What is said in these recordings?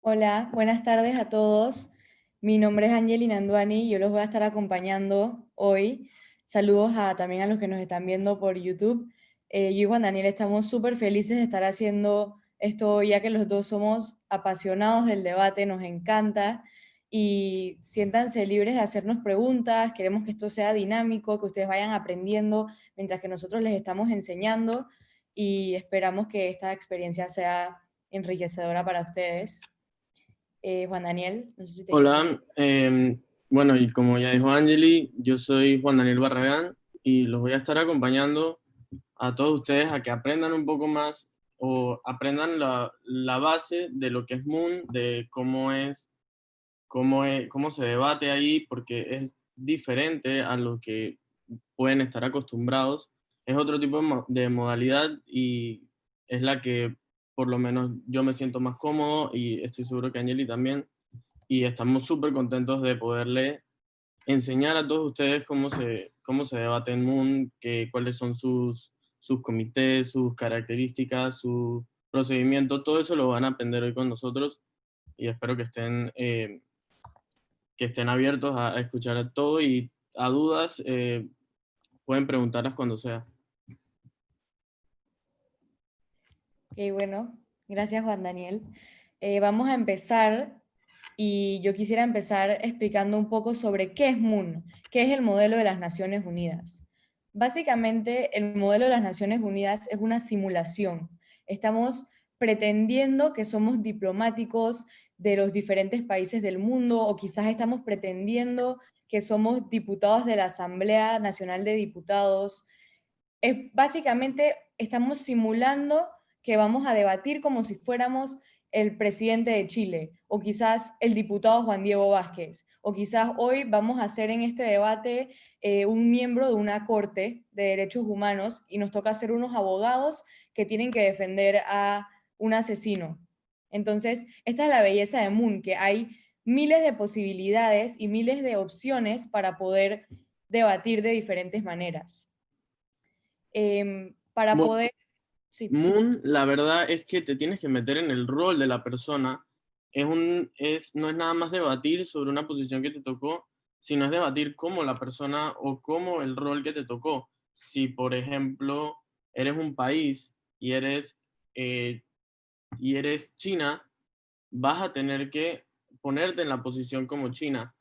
Hola, buenas tardes a todos. Mi nombre es Angelina Anduani y yo los voy a estar acompañando hoy. Saludos también a los que nos están viendo por YouTube. Yo y Juan Daniel estamos súper felices de estar haciendo esto hoy, ya que los dos somos apasionados del debate, nos encanta y siéntanse libres de hacernos preguntas. Queremos que esto sea dinámico, que ustedes vayan aprendiendo mientras que nosotros les estamos enseñando y esperamos que esta experiencia sea enriquecedora para ustedes. Juan Daniel, no sé si te quieres presentar. Hola, bueno, y como ya dijo Angeli, yo soy Juan Daniel Barragán y los voy a estar acompañando a todos ustedes a que aprendan un poco más o aprendan la base de lo que es Moon, de cómo se debate ahí, porque es diferente a lo que pueden estar acostumbrados. Es otro tipo de modalidad y es la que por lo menos yo me siento más cómodo y estoy seguro que Angeli también, y estamos súper contentos de poderle enseñar a todos ustedes cómo se debate en Moon, cuáles son sus comités, sus características, su procedimiento, todo eso lo van a aprender hoy con nosotros y espero que estén abiertos a escuchar todo y a dudas pueden preguntarlas cuando sea. Ok, bueno, gracias Juan Daniel. Vamos a empezar y yo quisiera empezar explicando un poco sobre qué es MUN, qué es el modelo de las Naciones Unidas. Básicamente, el modelo de las Naciones Unidas es una simulación. Estamos pretendiendo que somos diplomáticos de los diferentes países del mundo o quizás estamos pretendiendo que somos diputados de la Asamblea Nacional de Diputados. Básicamente estamos simulando que vamos a debatir como si fuéramos el presidente de Chile, o quizás el diputado Juan Diego Vázquez, o quizás hoy vamos a ser en este debate un miembro de una corte de derechos humanos y nos toca ser unos abogados que tienen que defender a un asesino. Entonces, esta es la belleza de Moon, que hay miles de posibilidades y miles de opciones para poder debatir de diferentes maneras. Para Bueno, poder, sí, Moon, la verdad es que te tienes que meter en el rol de la persona. No es nada más debatir sobre una posición que te tocó, sino es debatir cómo la persona o cómo el rol que te tocó. Si, por ejemplo, eres un país eh, y eres China, vas a tener que ponerte en la posición como China.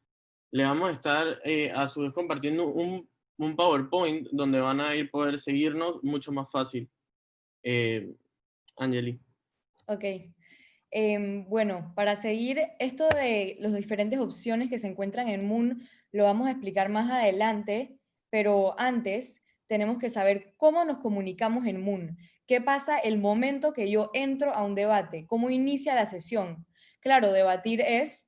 Le vamos a estar a su vez compartiendo un PowerPoint donde van a ir poder seguirnos mucho más fácil. Eh, Angeli. ok. Bueno, para seguir esto de las diferentes opciones que se encuentran en Moon, lo vamos a explicar más adelante, pero antes tenemos que saber cómo nos comunicamos en Moon. ¿Qué pasa el momento que yo entro a un debate? ¿Cómo inicia la sesión? Claro, debatir es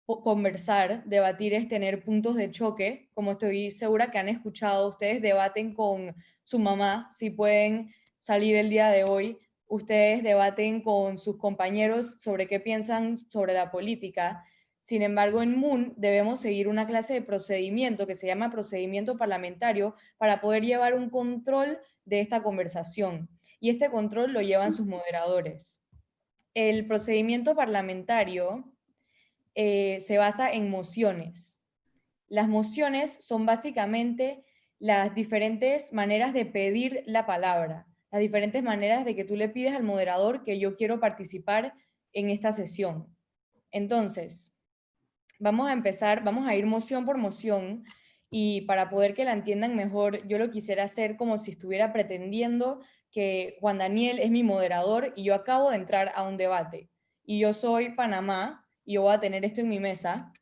conversar, debatir es tener puntos de choque, como estoy segura que han escuchado, ustedes debaten con su mamá, si pueden salir el día de hoy, ustedes debaten con sus compañeros sobre qué piensan sobre la política. Sin embargo, en Moon debemos seguir una clase de procedimiento que se llama procedimiento parlamentario para poder llevar un control de esta conversación. Y este control lo llevan sus moderadores. El procedimiento parlamentario se basa en mociones. Las mociones son básicamente las diferentes maneras de pedir la palabra, las diferentes maneras de que tú le pides al moderador que yo quiero participar en esta sesión. Entonces, vamos a empezar, vamos a ir moción por moción y para poder que la entiendan mejor, yo lo quisiera hacer como si estuviera pretendiendo que Juan Daniel es mi moderador y yo acabo de entrar a un debate y yo soy Panamá y yo voy a tener esto en mi mesa,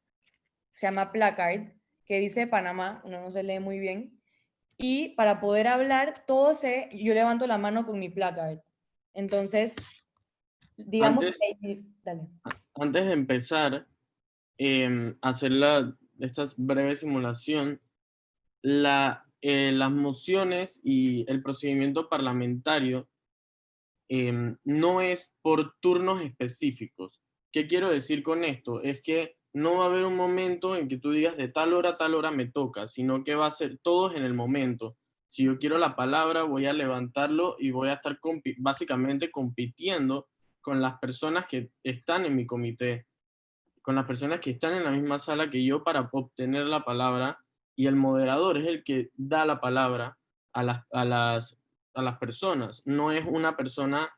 se llama placard, que dice Panamá, uno no se lee muy bien, y para poder hablar, yo levanto la mano con mi placard. Entonces, digamos Antes, que, dale. antes de empezar a hacer esta breve simulación, las mociones y el procedimiento parlamentario no es por turnos específicos. ¿Qué quiero decir con esto? Es que no va a haber un momento en que tú digas de tal hora a tal hora me toca, sino que va a ser todos en el momento. Si yo quiero la palabra, voy a levantarlo y voy a estar básicamente compitiendo con las personas que están en mi comité, con las personas que están en la misma sala que yo para obtener la palabra, y el moderador es el que da la palabra a las personas. No es una persona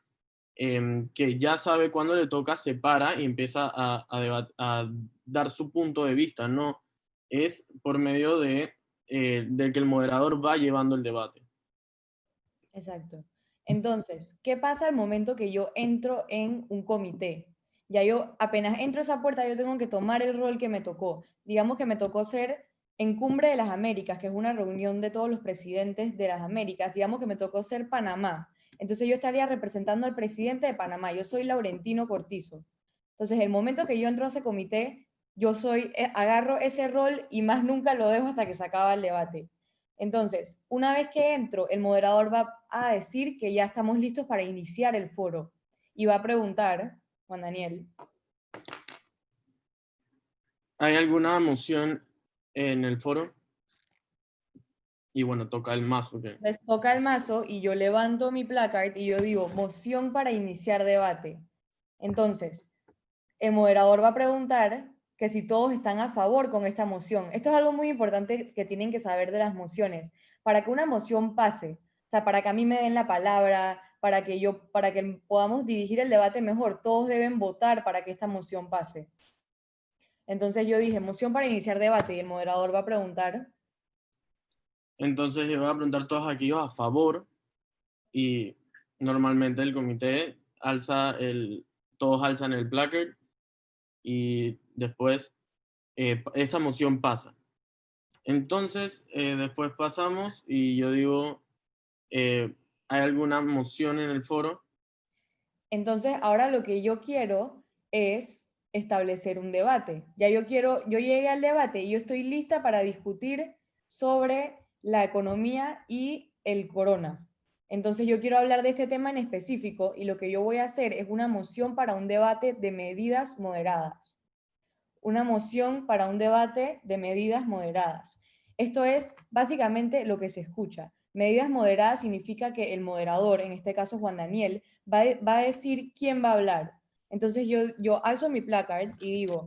que ya sabe cuándo le toca, se para y empieza a dar su punto de vista. No, es por medio de que el moderador va llevando el debate. Exacto. Entonces, ¿qué pasa al momento que yo entro en un comité? Ya yo apenas entro a esa puerta, yo tengo que tomar el rol que me tocó. Digamos que me tocó ser en Cumbre de las Américas, que es una reunión de todos los presidentes de las Américas. Digamos que me tocó ser Panamá. Entonces yo estaría representando al presidente de Panamá. Yo soy Laurentino Cortizo. Entonces, el momento que yo entro a ese comité, agarro ese rol y más nunca lo dejo hasta que se acaba el debate. Entonces, una vez que entro, el moderador va a decir que ya estamos listos para iniciar el foro y va a preguntar, Juan Daniel. ¿Hay alguna moción en el foro? Y bueno, toca el mazo. Que Entonces toca el mazo y yo levanto mi placard y yo digo, moción para iniciar debate. Entonces, el moderador va a preguntar que si todos están a favor con esta moción. Esto es algo muy importante que tienen que saber de las mociones. Para que una moción pase, o sea, para que a mí me den la palabra, para que podamos dirigir el debate mejor, todos deben votar para que esta moción pase. Entonces yo dije, moción para iniciar debate y el moderador va a preguntar. Entonces yo voy a preguntar todos aquellos a favor y normalmente el comité todos alzan el placard y después esta moción pasa. Entonces después pasamos y yo digo, ¿hay alguna moción en el foro? Entonces, ahora lo que yo quiero es establecer un debate. Yo llegué al debate y yo estoy lista para discutir sobre la economía y el corona. Entonces, yo quiero hablar de este tema en específico y lo que yo voy a hacer es una moción para un debate de medidas moderadas. Una moción para un debate de medidas moderadas. Esto es básicamente lo que se escucha. Medidas moderadas significa que el moderador, en este caso Juan Daniel, va a decir quién va a hablar. Entonces yo alzo mi placard y digo,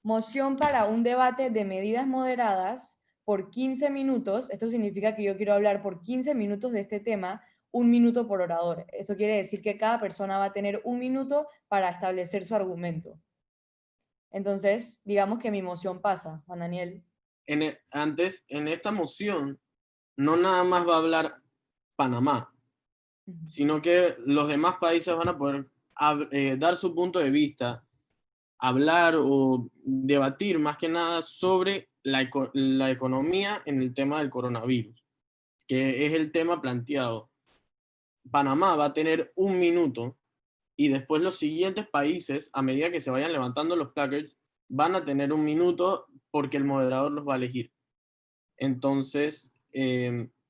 moción para un debate de medidas moderadas por 15 minutos. Esto significa que yo quiero hablar por 15 minutos de este tema, 1 minuto por orador. Esto quiere decir que cada persona va a tener 1 minuto para establecer su argumento. Entonces, digamos que mi moción pasa, Juan Daniel. Antes, en esta moción, no nada más va a hablar Panamá, sino que los demás países van a poder dar su punto de vista, hablar o debatir más que nada sobre la economía en el tema del coronavirus, que es el tema planteado. Panamá va a tener 1 minuto y después los siguientes países, a medida que se vayan levantando los placards, van a tener 1 minuto porque el moderador los va a elegir. Entonces,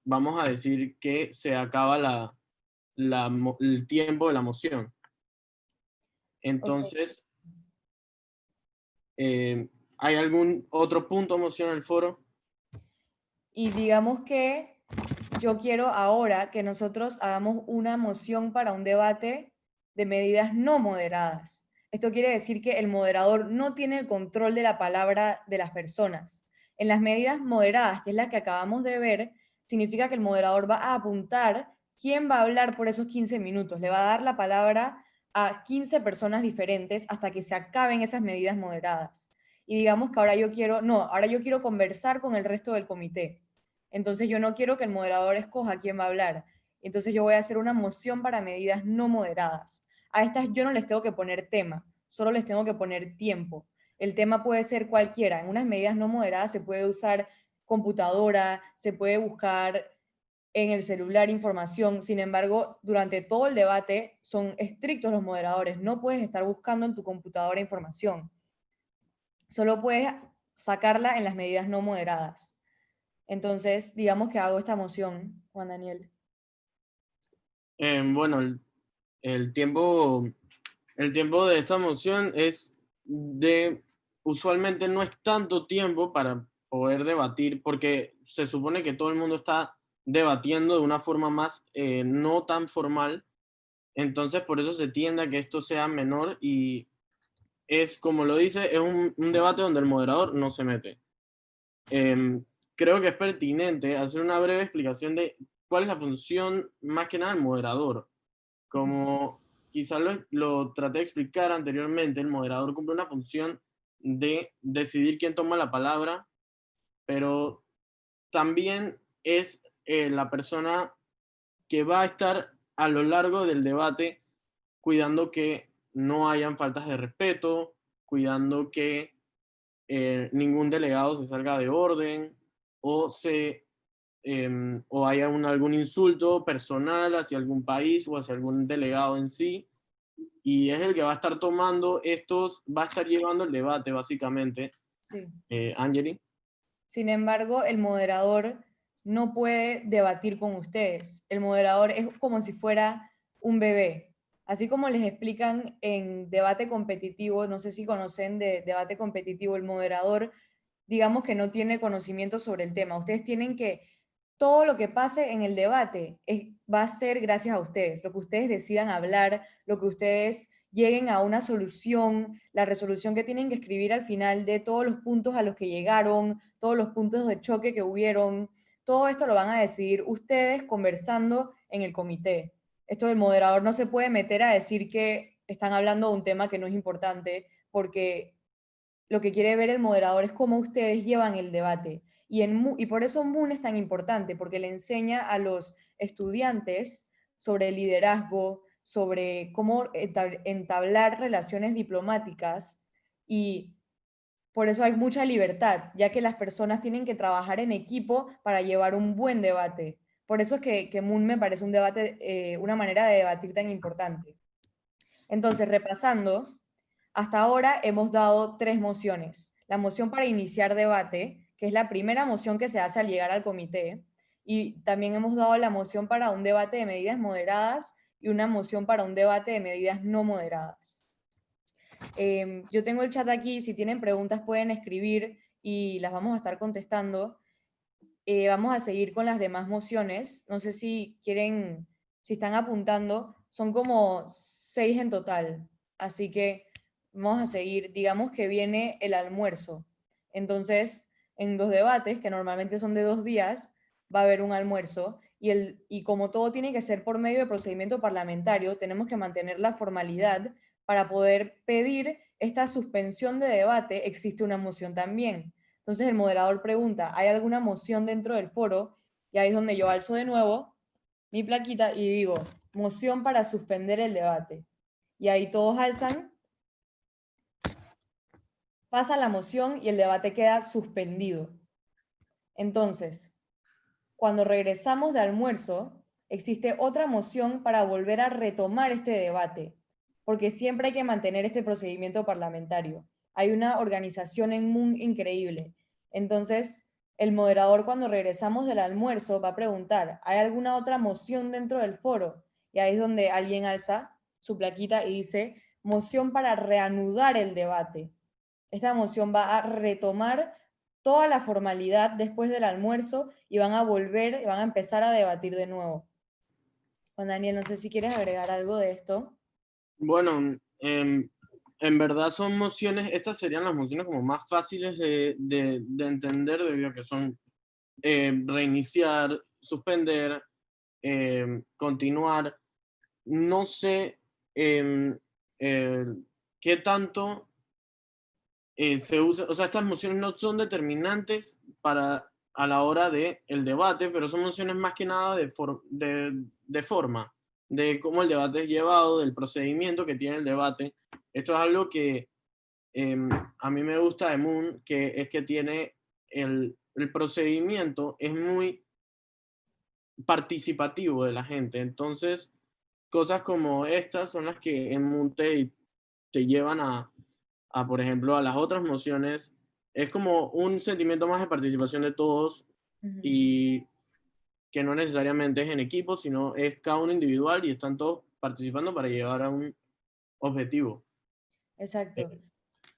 vamos a decir que se acaba el tiempo de la moción. Ok. Entonces, ¿hay algún otro punto de moción en el foro? Y digamos que yo quiero ahora que nosotros hagamos una moción para un debate de medidas no moderadas. Esto quiere decir que el moderador no tiene el control de la palabra de las personas. En las medidas moderadas, que es la que acabamos de ver, significa que el moderador va a apuntar quién va a hablar por esos 15 minutos. Le va a dar la palabra a 15 personas diferentes hasta que se acaben esas medidas moderadas. Y digamos que ahora yo quiero conversar con el resto del comité. Entonces yo no quiero que el moderador escoja quién va a hablar. Entonces yo voy a hacer una moción para medidas no moderadas. A estas yo no les tengo que poner tema, solo les tengo que poner tiempo. El tema puede ser cualquiera. En unas medidas no moderadas se puede usar computadora, se puede buscar en el celular información. Sin embargo, durante todo el debate son estrictos los moderadores. No puedes estar buscando en tu computadora información. Solo puedes sacarla en las medidas no moderadas. Entonces, digamos que hago esta moción, Juan Daniel. Bueno, el tiempo, el tiempo de esta moción usualmente no es tanto tiempo para poder debatir, porque se supone que todo el mundo está debatiendo de una forma más no tan formal, Entonces, por eso se tiende a que esto sea menor y es, como lo dice, es un debate donde el moderador no se mete. Em, Creo que es pertinente hacer una breve explicación de cuál es la función más que nada del moderador. Como quizás lo traté de explicar anteriormente, el moderador cumple una función de decidir quién toma la palabra, pero también es la persona que va a estar a lo largo del debate cuidando que no hayan faltas de respeto, cuidando que ningún delegado se salga de orden o, o haya algún insulto personal hacia algún país o hacia algún delegado en sí. Y es el que va a estar tomando estos, va a estar llevando el debate básicamente. Sí. Angeli. Sin embargo, el moderador no puede debatir con ustedes. El moderador es como si fuera un bebé. Así como les explican en debate competitivo, no sé si conocen de debate competitivo, el moderador, digamos que no tiene conocimiento sobre el tema. Ustedes tienen que, todo lo que pase en el debate va a ser gracias a ustedes, lo que ustedes decidan hablar, lo que ustedes lleguen a una solución, la resolución que tienen que escribir al final de todos los puntos a los que llegaron, todos los puntos de choque que hubieron, todo esto lo van a decidir ustedes conversando en el comité. Esto del moderador no se puede meter a decir que están hablando de un tema que no es importante, porque lo que quiere ver el moderador es cómo ustedes llevan el debate. Y por eso Moon es tan importante, porque le enseña a los estudiantes sobre liderazgo, sobre cómo entablar relaciones diplomáticas, y por eso hay mucha libertad, ya que las personas tienen que trabajar en equipo para llevar un buen debate. Por eso es que Moon me parece un debate, una manera de debatir tan importante. Entonces, repasando, hasta ahora hemos dado 3 mociones. La moción para iniciar debate, que es la primera moción que se hace al llegar al comité, y también hemos dado la moción para un debate de medidas moderadas y una moción para un debate de medidas no moderadas. Yo tengo el chat aquí, si tienen preguntas pueden escribir y las vamos a estar contestando. Vamos a seguir con las demás mociones. No sé si quieren, si están apuntando, son como 6 en total. Así que vamos a seguir. Digamos que viene el almuerzo. Entonces, en los debates, que normalmente son de 2 días, va a haber un almuerzo. Y como todo tiene que ser por medio de procedimiento parlamentario, tenemos que mantener la formalidad para poder pedir esta suspensión de debate. Existe una moción también. Entonces el moderador pregunta, ¿hay alguna moción dentro del foro? Y ahí es donde yo alzo de nuevo mi plaquita y digo, moción para suspender el debate. Y ahí todos alzan, pasa la moción y el debate queda suspendido. Entonces, cuando regresamos de almuerzo, existe otra moción para volver a retomar este debate, porque siempre hay que mantener este procedimiento parlamentario. Hay una organización en MUN increíble. Entonces, el moderador cuando regresamos del almuerzo va a preguntar, ¿hay alguna otra moción dentro del foro? Y ahí es donde alguien alza su plaquita y dice, moción para reanudar el debate. Esta moción va a retomar toda la formalidad después del almuerzo y van a volver, y van a empezar a debatir de nuevo. Juan Daniel, no sé si quieres agregar algo de esto. Bueno, en verdad son mociones, estas serían las mociones como más fáciles de entender debido a que son reiniciar, suspender, continuar. No sé em, eh, qué tanto se usa, o sea, estas mociones no son determinantes para a la hora del el debate, pero son mociones más que nada de forma, de cómo el debate es llevado, del procedimiento que tiene el debate. Esto es algo que a mí me gusta de Moon, que es que tiene el procedimiento, es muy participativo de la gente. Entonces, cosas como estas son las que en Moon te llevan por ejemplo, a las otras mociones. Es como un sentimiento más de participación de todos Ujú. y que no necesariamente es en equipo, sino es cada uno individual y están todos participando para llegar a un objetivo. Exacto. Eh,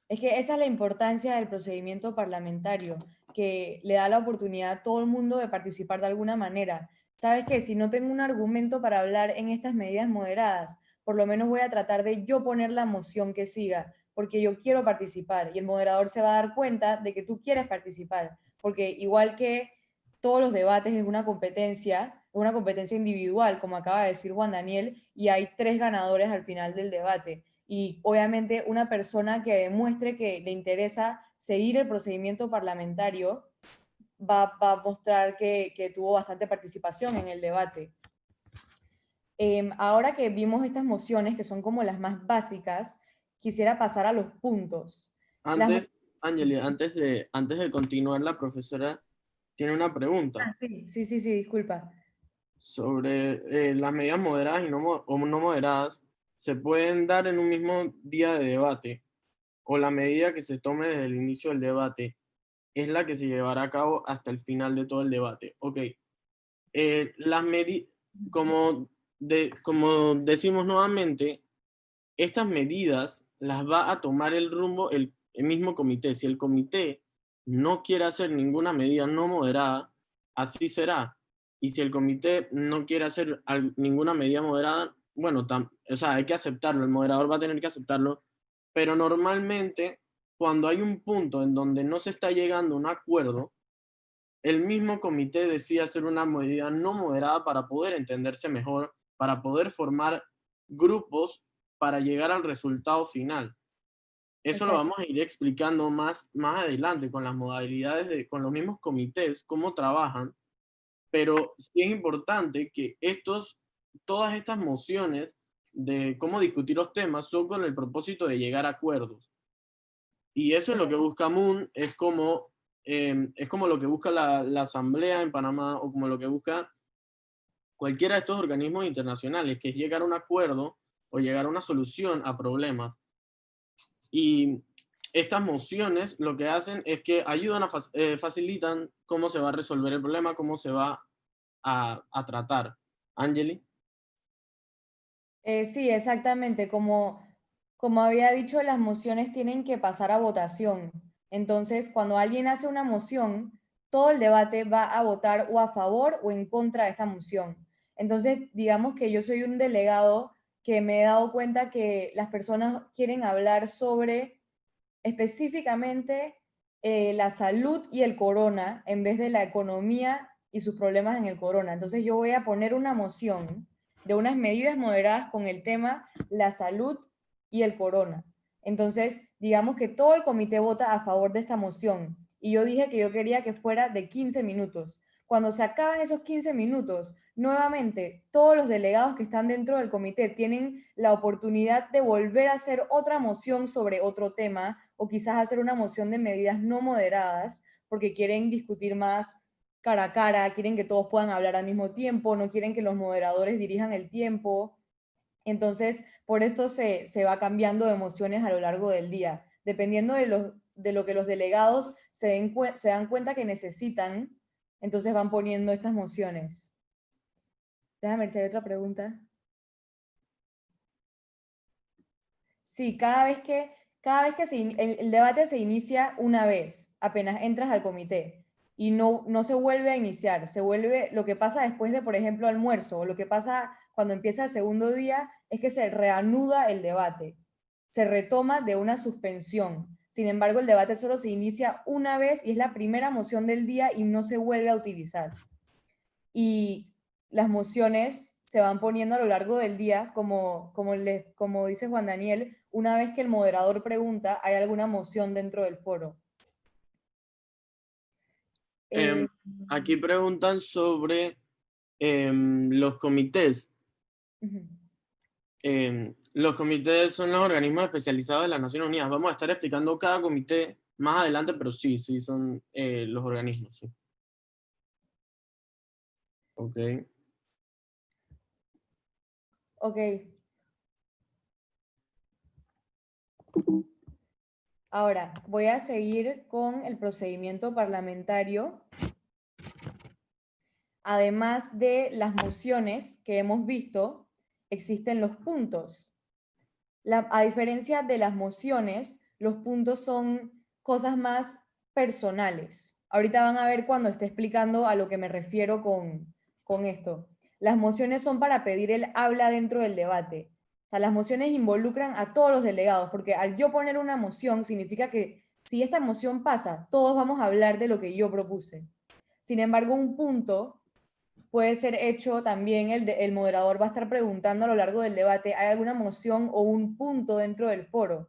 Es que esa es la importancia del procedimiento parlamentario, que le da la oportunidad a todo el mundo de participar de alguna manera. ¿sabes qué? Si no tengo un argumento para hablar en estas medidas moderadas, por lo menos voy a tratar de yo poner la moción que siga, porque yo quiero participar y el moderador se va a dar cuenta de que tú quieres participar, porque igual que todos los debates es una competencia individual, como acaba de decir Juan Daniel, y hay 3 ganadores al final del debate. Y obviamente una persona que demuestre que le interesa seguir el procedimiento parlamentario va a mostrar que tuvo bastante participación en el debate. Ahora que vimos estas mociones, que son como las más básicas, quisiera pasar a los puntos. Las... Antes, Angeli, antes de continuar, la profesora tiene una pregunta sí, disculpa. sobre las medidas moderadas y o no moderadas. ¿Se pueden dar en un mismo día de debate? ¿O la medida que se tome desde el inicio del debate es la que se llevará a cabo hasta el final de todo el debate? Ok. Las como decimos nuevamente, estas medidas las va a tomar el rumbo el mismo comité. Si el comité no quiere hacer ninguna medida no moderada, así será. Y si el comité no quiere hacer ninguna medida moderada, bueno, o sea, hay que aceptarlo, el moderador va a tener que aceptarlo, pero normalmente cuando hay un punto en donde no se está llegando a un acuerdo, el mismo comité decide hacer una medida no moderada para poder entenderse mejor, para poder formar grupos para llegar al resultado final. Eso lo Exacto. vamos a ir explicando más adelante con las modalidades, con los mismos comités, cómo trabajan, pero sí es importante que todas estas mociones de cómo discutir los temas son con el propósito de llegar a acuerdos. Y eso es lo que busca Moon, es como lo que busca la Asamblea en Panamá o como lo que busca cualquiera de estos organismos internacionales, que es llegar a un acuerdo o llegar a una solución a problemas. Y estas mociones lo que hacen es que ayudan facilitan cómo se va a resolver el problema, cómo se va a tratar. Angeli. Sí, exactamente. Como había dicho, las mociones tienen que pasar a votación. Entonces, cuando alguien hace una moción, todo el debate va a votar o a favor o en contra de esta moción. Entonces, digamos que yo soy un delegado que me he dado cuenta que las personas quieren hablar sobre específicamente la salud y el corona en vez de la economía y sus problemas en el corona. Entonces yo voy a poner una moción de unas medidas moderadas con el tema la salud y el corona. Entonces, digamos que todo el comité vota a favor de esta moción y yo dije que yo quería que fuera de 15 minutos. Cuando se acaban esos 15 minutos, nuevamente todos los delegados que están dentro del comité tienen la oportunidad de volver a hacer otra moción sobre otro tema o quizás hacer una moción de medidas no moderadas porque quieren discutir más cara a cara, quieren que todos puedan hablar al mismo tiempo, no quieren que los moderadores dirijan el tiempo. Entonces, por esto se va cambiando de mociones a lo largo del día, dependiendo de lo que los delegados se dan cuenta que necesitan, entonces van poniendo estas mociones. Déjame ver si hay otra pregunta. Sí, cada vez que el debate se inicia una vez, apenas entras al comité, y no se vuelve a iniciar, se vuelve, lo que pasa después de, por ejemplo, almuerzo, o lo que pasa cuando empieza el segundo día, es que se reanuda el debate, se retoma de una suspensión. Sin embargo, el debate solo se inicia una vez y es la primera moción del día y no se vuelve a utilizar. Y las mociones se van poniendo a lo largo del día, como dice Juan Daniel, una vez que el moderador pregunta, ¿hay alguna moción dentro del foro? Em, Eh, Aquí preguntan sobre los comités. Ujú. Los comités son los organismos especializados de las Naciones Unidas. Vamos a estar explicando cada comité más adelante, pero sí, son los organismos. Sí. Ok. Ok. Ahora, voy a seguir con el procedimiento parlamentario. Además de las mociones que hemos visto, existen los puntos. A diferencia de las mociones, los puntos son cosas más personales. Ahorita van a ver cuando esté explicando a lo que me refiero con esto. Las mociones son para pedir el habla dentro del debate. O sea, las mociones involucran a todos los delegados, porque al yo poner una moción significa que si esta moción pasa, todos vamos a hablar de lo que yo propuse. Sin embargo, un punto puede ser hecho también, el moderador va a estar preguntando a lo largo del debate, ¿hay alguna moción o un punto dentro del foro?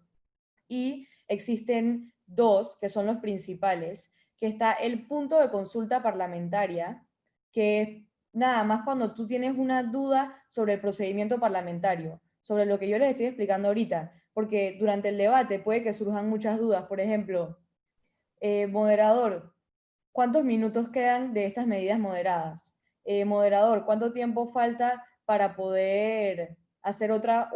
Y existen dos, que son los principales, que está el punto de consulta parlamentaria, que es nada más cuando tú tienes una duda sobre el procedimiento parlamentario, sobre lo que yo les estoy explicando ahorita, porque durante el debate puede que surjan muchas dudas. Por ejemplo, moderador, ¿cuántos minutos quedan de estas medidas moderadas? Moderador, ¿cuánto tiempo falta para poder hacer otra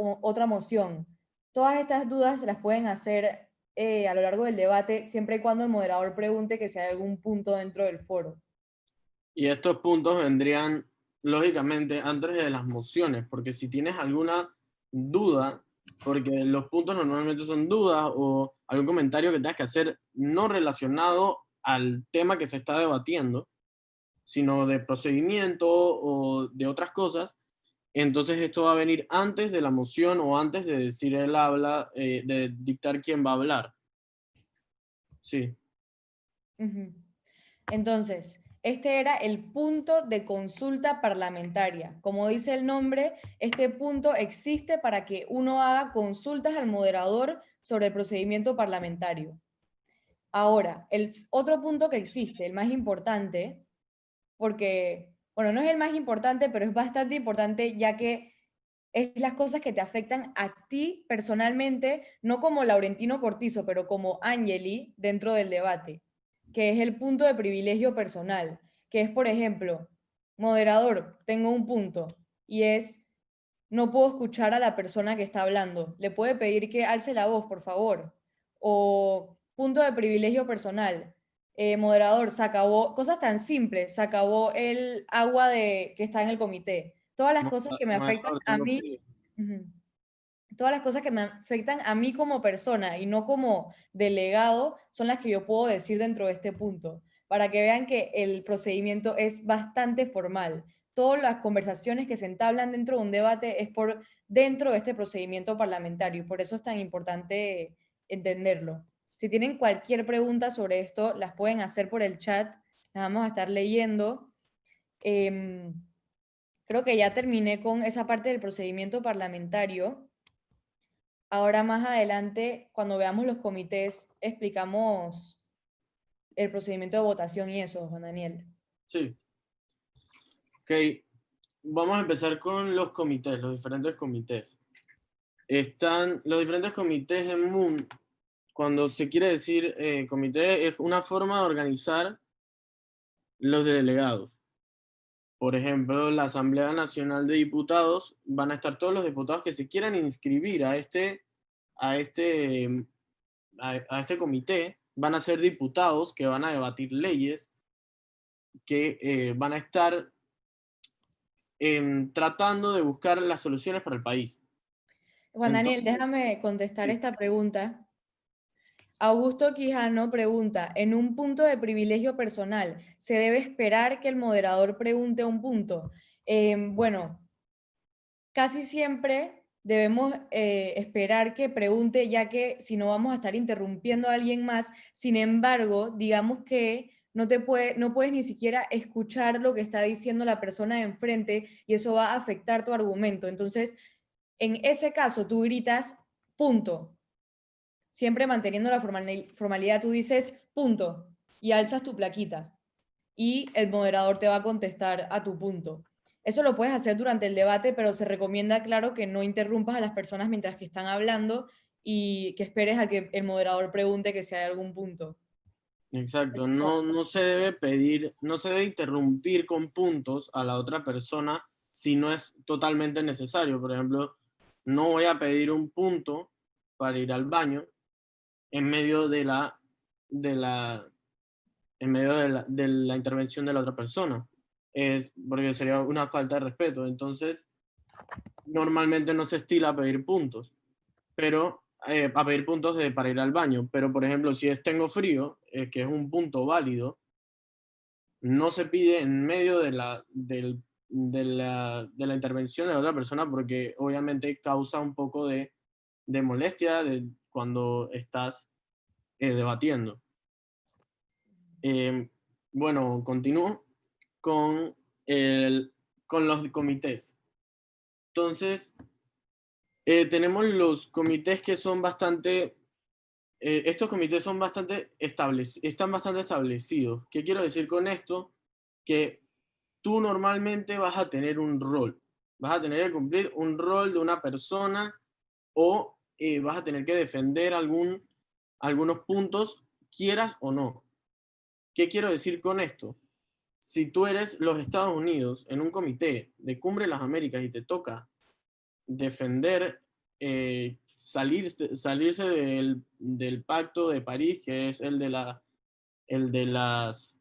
moción? Todas estas dudas se las pueden hacer a lo largo del debate, siempre y cuando el moderador pregunte que si hay algún punto dentro del foro. Y estos puntos vendrían, lógicamente, antes de las mociones, porque si tienes alguna duda, porque los puntos normalmente son dudas o algún comentario que tengas que hacer no relacionado al tema que se está debatiendo, sino de procedimiento o de otras cosas, entonces esto va a venir antes de la moción o antes de decir el habla, de dictar quién va a hablar. Sí. Ujú. Entonces, este era el punto de consulta parlamentaria. Como dice el nombre, este punto existe para que uno haga consultas al moderador sobre el procedimiento parlamentario. Ahora, el otro punto que existe, el más importante, porque, bueno, no es el más importante, pero es bastante importante ya que es las cosas que te afectan a ti personalmente, no como Laurentino Cortizo, pero como Angeli dentro del debate, que es el punto de privilegio personal, que es, por ejemplo, moderador, tengo un punto, y es, no puedo escuchar a la persona que está hablando, le puede pedir que alce la voz, por favor, o punto de privilegio personal, moderador, se acabó, cosas tan simples, se acabó el agua que está en el comité. Todas las cosas que me afectan Moderador, a tengo mí, frío. ujú, todas las cosas que me afectan a mí como persona y no como delegado son las que yo puedo decir dentro de este punto, para que vean que el procedimiento es bastante formal. Todas las conversaciones que se entablan dentro de un debate es por dentro de este procedimiento parlamentario y por eso es tan importante entenderlo. Si tienen cualquier pregunta sobre esto, las pueden hacer por el chat, las vamos a estar leyendo. Em, Creo que ya terminé con esa parte del procedimiento parlamentario. Ahora más adelante, cuando veamos los comités, explicamos el procedimiento de votación y eso, Juan Daniel. Sí. Ok, vamos a empezar con los comités, los diferentes comités. Están los diferentes comités en Moon. Cuando se quiere decir comité, es una forma de organizar los delegados. Por ejemplo, la Asamblea Nacional de Diputados, van a estar todos los diputados que se quieran inscribir a este, a este comité, van a ser diputados que van a debatir leyes, que van a estar tratando de buscar las soluciones para el país. Juan Daniel, Entonces, déjame contestar sí, esta pregunta. Augusto Quijano pregunta, en un punto de privilegio personal, ¿se debe esperar que el moderador pregunte un punto? Bueno, casi siempre debemos esperar que pregunte, ya que si no vamos a estar interrumpiendo a alguien más. Sin embargo, digamos que no puedes ni siquiera escuchar lo que está diciendo la persona de enfrente y eso va a afectar tu argumento. Entonces, en ese caso, tú gritas punto. Siempre manteniendo la formalidad, tú dices punto y alzas tu plaquita y el moderador te va a contestar a tu punto. Eso lo puedes hacer durante el debate, pero se recomienda, claro, que no interrumpas a las personas mientras que están hablando y que esperes a que el moderador pregunte que si hay algún punto. exacto, no, no se debe pedir, no se debe interrumpir con puntos a la otra persona si no es totalmente necesario. Por ejemplo, no voy a pedir un punto para ir al baño en medio de la, en medio de la intervención de la otra persona. Es porque sería una falta de respeto. Entonces, normalmente no se estila a pedir puntos, pero a pedir puntos para ir al baño. Pero, por ejemplo, si es tengo frío, que es un punto válido, no se pide en medio del de la intervención de la otra persona, porque obviamente causa un poco de molestia cuando estás debatiendo. Bueno, continúo con, con los comités. Entonces, tenemos los comités que son bastante, estos comités son están bastante establecidos. ¿Qué quiero decir con esto? Que tú normalmente vas a tener un rol, vas a tener que cumplir un rol de una persona o vas a tener que defender algunos puntos, quieras o no. ¿Qué quiero decir con esto? Si tú eres los Estados Unidos en un comité de Cumbre de las Américas y te toca defender, salirse del Pacto de París, que es el de las,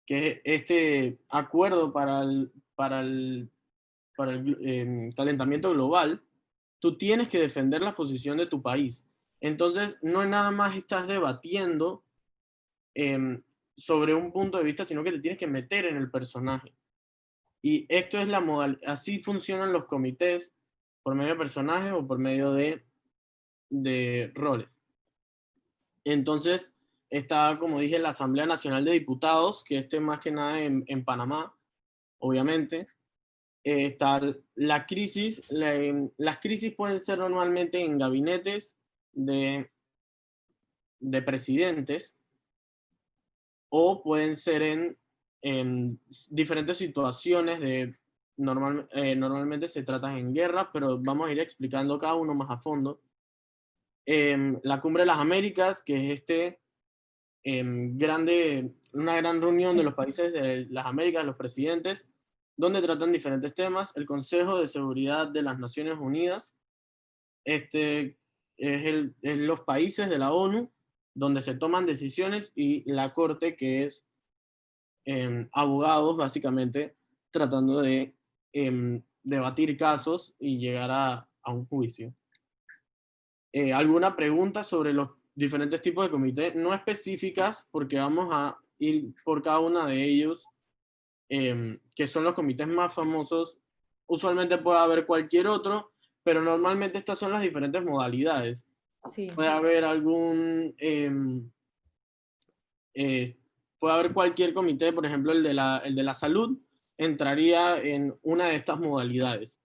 que es este acuerdo para el calentamiento global, tú tienes que defender la posición de tu país. Entonces, no es nada más estás debatiendo sobre un punto de vista, sino que te tienes que meter en el personaje. Y esto es la modalidad, así funcionan los comités, por medio de personajes o por medio de roles. Entonces, está, como dije, la Asamblea Nacional de Diputados, que más que nada en Panamá, obviamente. Está la crisis, las crisis pueden ser normalmente en gabinetes de presidentes, o pueden ser en diferentes situaciones normalmente se tratan en guerras, pero vamos a ir explicando cada uno más a fondo. La Cumbre de las Américas, que es una gran reunión de los países de las Américas, los presidentes, donde tratan diferentes temas. El Consejo de Seguridad de las Naciones Unidas, es los países de la ONU, donde se toman decisiones, y la Corte, que es abogados, básicamente, tratando de debatir casos y llegar a un juicio. ¿Alguna pregunta sobre los diferentes tipos de comités? No específicas, porque vamos a ir por cada una de ellos, que son los comités más famosos. Usualmente puede haber cualquier otro, pero normalmente estas son las diferentes modalidades. Sí. Puede haber puede haber cualquier comité, por ejemplo, el de la salud, entraría en una de estas modalidades.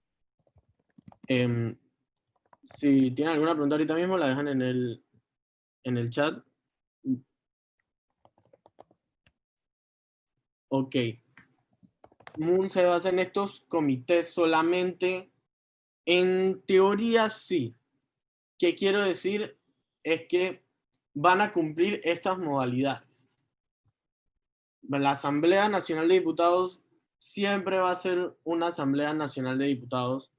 Si tienen alguna pregunta ahorita mismo, la dejan en el chat. Ok. Moon se basa en estos comités solamente. En teoría, sí. ¿Qué quiero decir? Es que van a cumplir estas modalidades. La Asamblea Nacional de Diputados siempre va a ser una Asamblea Nacional de Diputados.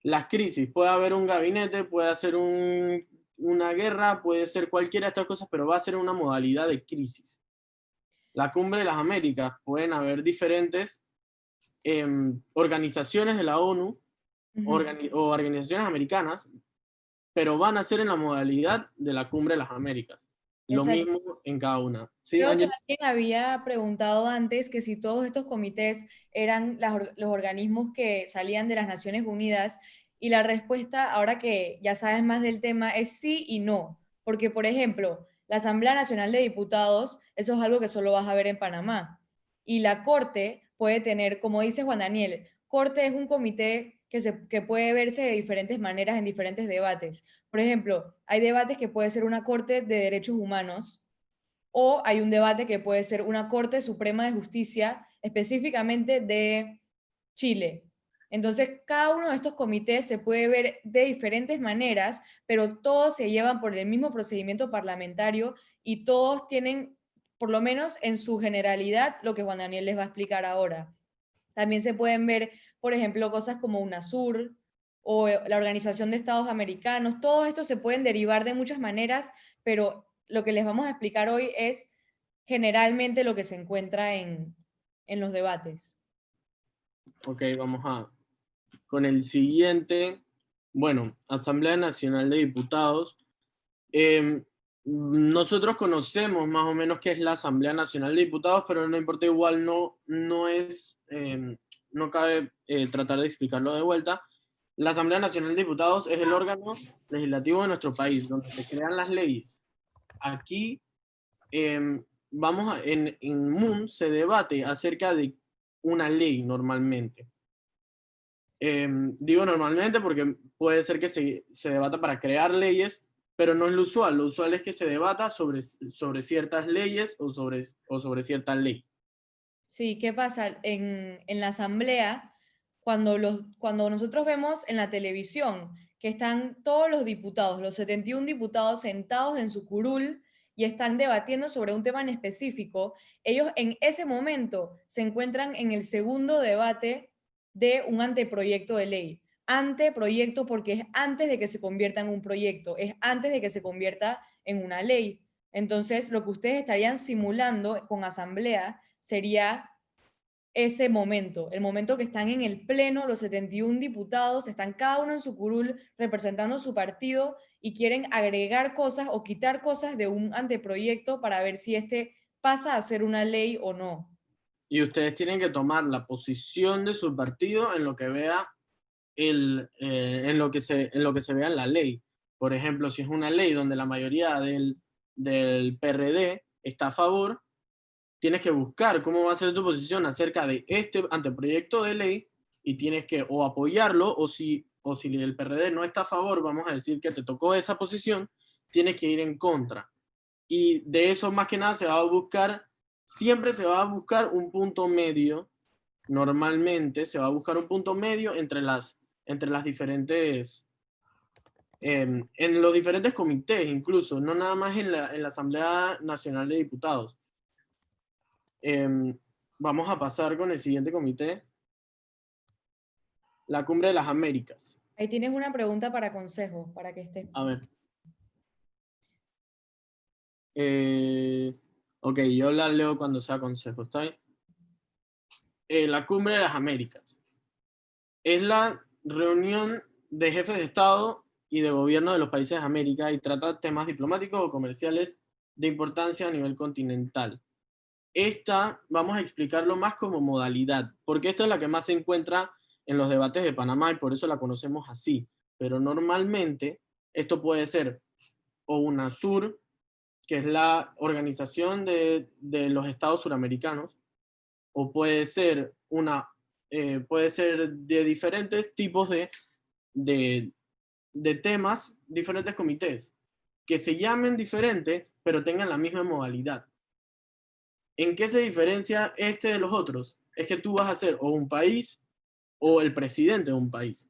Las crisis, puede haber un gabinete, puede ser una guerra, puede ser cualquiera de estas cosas, pero va a ser una modalidad de crisis. La Cumbre de las Américas, pueden haber diferentes organizaciones de la ONU o organizaciones americanas, pero van a ser en la modalidad de la Cumbre de las Américas. Lo Exacto. mismo en cada una. ¿Sí, Creo que Ángel? alguien había preguntado antes que si todos estos comités eran los organismos que salían de las Naciones Unidas, y la respuesta, ahora que ya sabes más del tema, es sí y no. Porque, por ejemplo, la Asamblea Nacional de Diputados, eso es algo que solo vas a ver en Panamá. Y la Corte puede tener, como dice Juan Daniel, Corte es un comité que puede verse de diferentes maneras en diferentes debates. Por ejemplo, hay debates que puede ser una Corte de Derechos Humanos, o hay un debate que puede ser una Corte Suprema de Justicia específicamente de Chile. Entonces, cada uno de estos comités se puede ver de diferentes maneras, pero todos se llevan por el mismo procedimiento parlamentario y todos tienen, por lo menos en su generalidad, lo que Juan Daniel les va a explicar ahora. También se pueden ver, por ejemplo, cosas como UNASUR o la Organización de Estados Americanos. Todo esto se pueden derivar de muchas maneras, pero lo que les vamos a explicar hoy es generalmente lo que se encuentra en los debates. Ok, con el siguiente. Bueno, Asamblea Nacional de Diputados. Nosotros conocemos más o menos qué es la Asamblea Nacional de Diputados, pero no importa, igual no es no cabe tratar de explicarlo de vuelta. La Asamblea Nacional de Diputados es el órgano legislativo de nuestro país, donde se crean las leyes. Aquí en MUN se debate acerca de una ley normalmente. Digo normalmente porque puede ser que se debata para crear leyes, pero no es lo usual. Lo usual es que se debata sobre ciertas leyes o sobre cierta ley. Sí, ¿qué pasa? En la asamblea, cuando nosotros vemos en la televisión que están todos los diputados, los 71 diputados sentados en su curul y están debatiendo sobre un tema en específico, ellos en ese momento se encuentran en el segundo debate de un anteproyecto de ley. Anteproyecto porque es antes de que se convierta en un proyecto, es antes de que se convierta en una ley. Entonces, lo que ustedes estarían simulando con asamblea sería ese momento, el momento que están en el pleno, los 71 diputados, están cada uno en su curul representando su partido y quieren agregar cosas o quitar cosas de un anteproyecto para ver si este pasa a ser una ley o no. Y ustedes tienen que tomar la posición de su partido en lo que vea en lo que se vea en la ley. Por ejemplo, si es una ley donde la mayoría del PRD está a favor, tienes que buscar cómo va a ser tu posición acerca de este anteproyecto de ley y tienes que o apoyarlo o si el PRD no está a favor, vamos a decir que te tocó esa posición, tienes que ir en contra. Y de eso más que nada siempre se va a buscar un punto medio, normalmente se va a buscar un punto medio entre las diferentes, en los diferentes comités incluso, no nada más en la Asamblea Nacional de Diputados. Vamos a pasar con el siguiente comité, la Cumbre de las Américas. Ahí tienes una pregunta para consejo, para que estés. A ver. Ok, yo la leo cuando sea consejo, ¿está bien? La Cumbre de las Américas. Es la reunión de jefes de Estado y de gobierno de los países de América y trata temas diplomáticos o comerciales de importancia a nivel continental. Esta vamos a explicarlo más como modalidad, porque esta es la que más se encuentra en los debates de Panamá y por eso la conocemos así. Pero normalmente esto puede ser o UNASUR, que es la organización de los estados suramericanos, o puede ser de diferentes tipos de temas, diferentes comités, que se llamen diferente, pero tengan la misma modalidad. ¿En qué se diferencia este de los otros? Es que tú vas a ser o un país o el presidente de un país.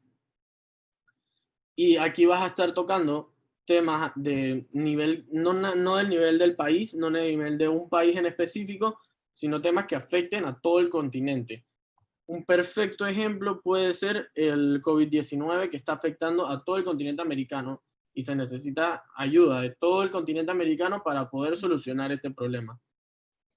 Y aquí vas a estar tocando temas de nivel, no del nivel del país, no del nivel de un país en específico, sino temas que afecten a todo el continente. Un perfecto ejemplo puede ser el COVID-19 que está afectando a todo el continente americano y se necesita ayuda de todo el continente americano para poder solucionar este problema.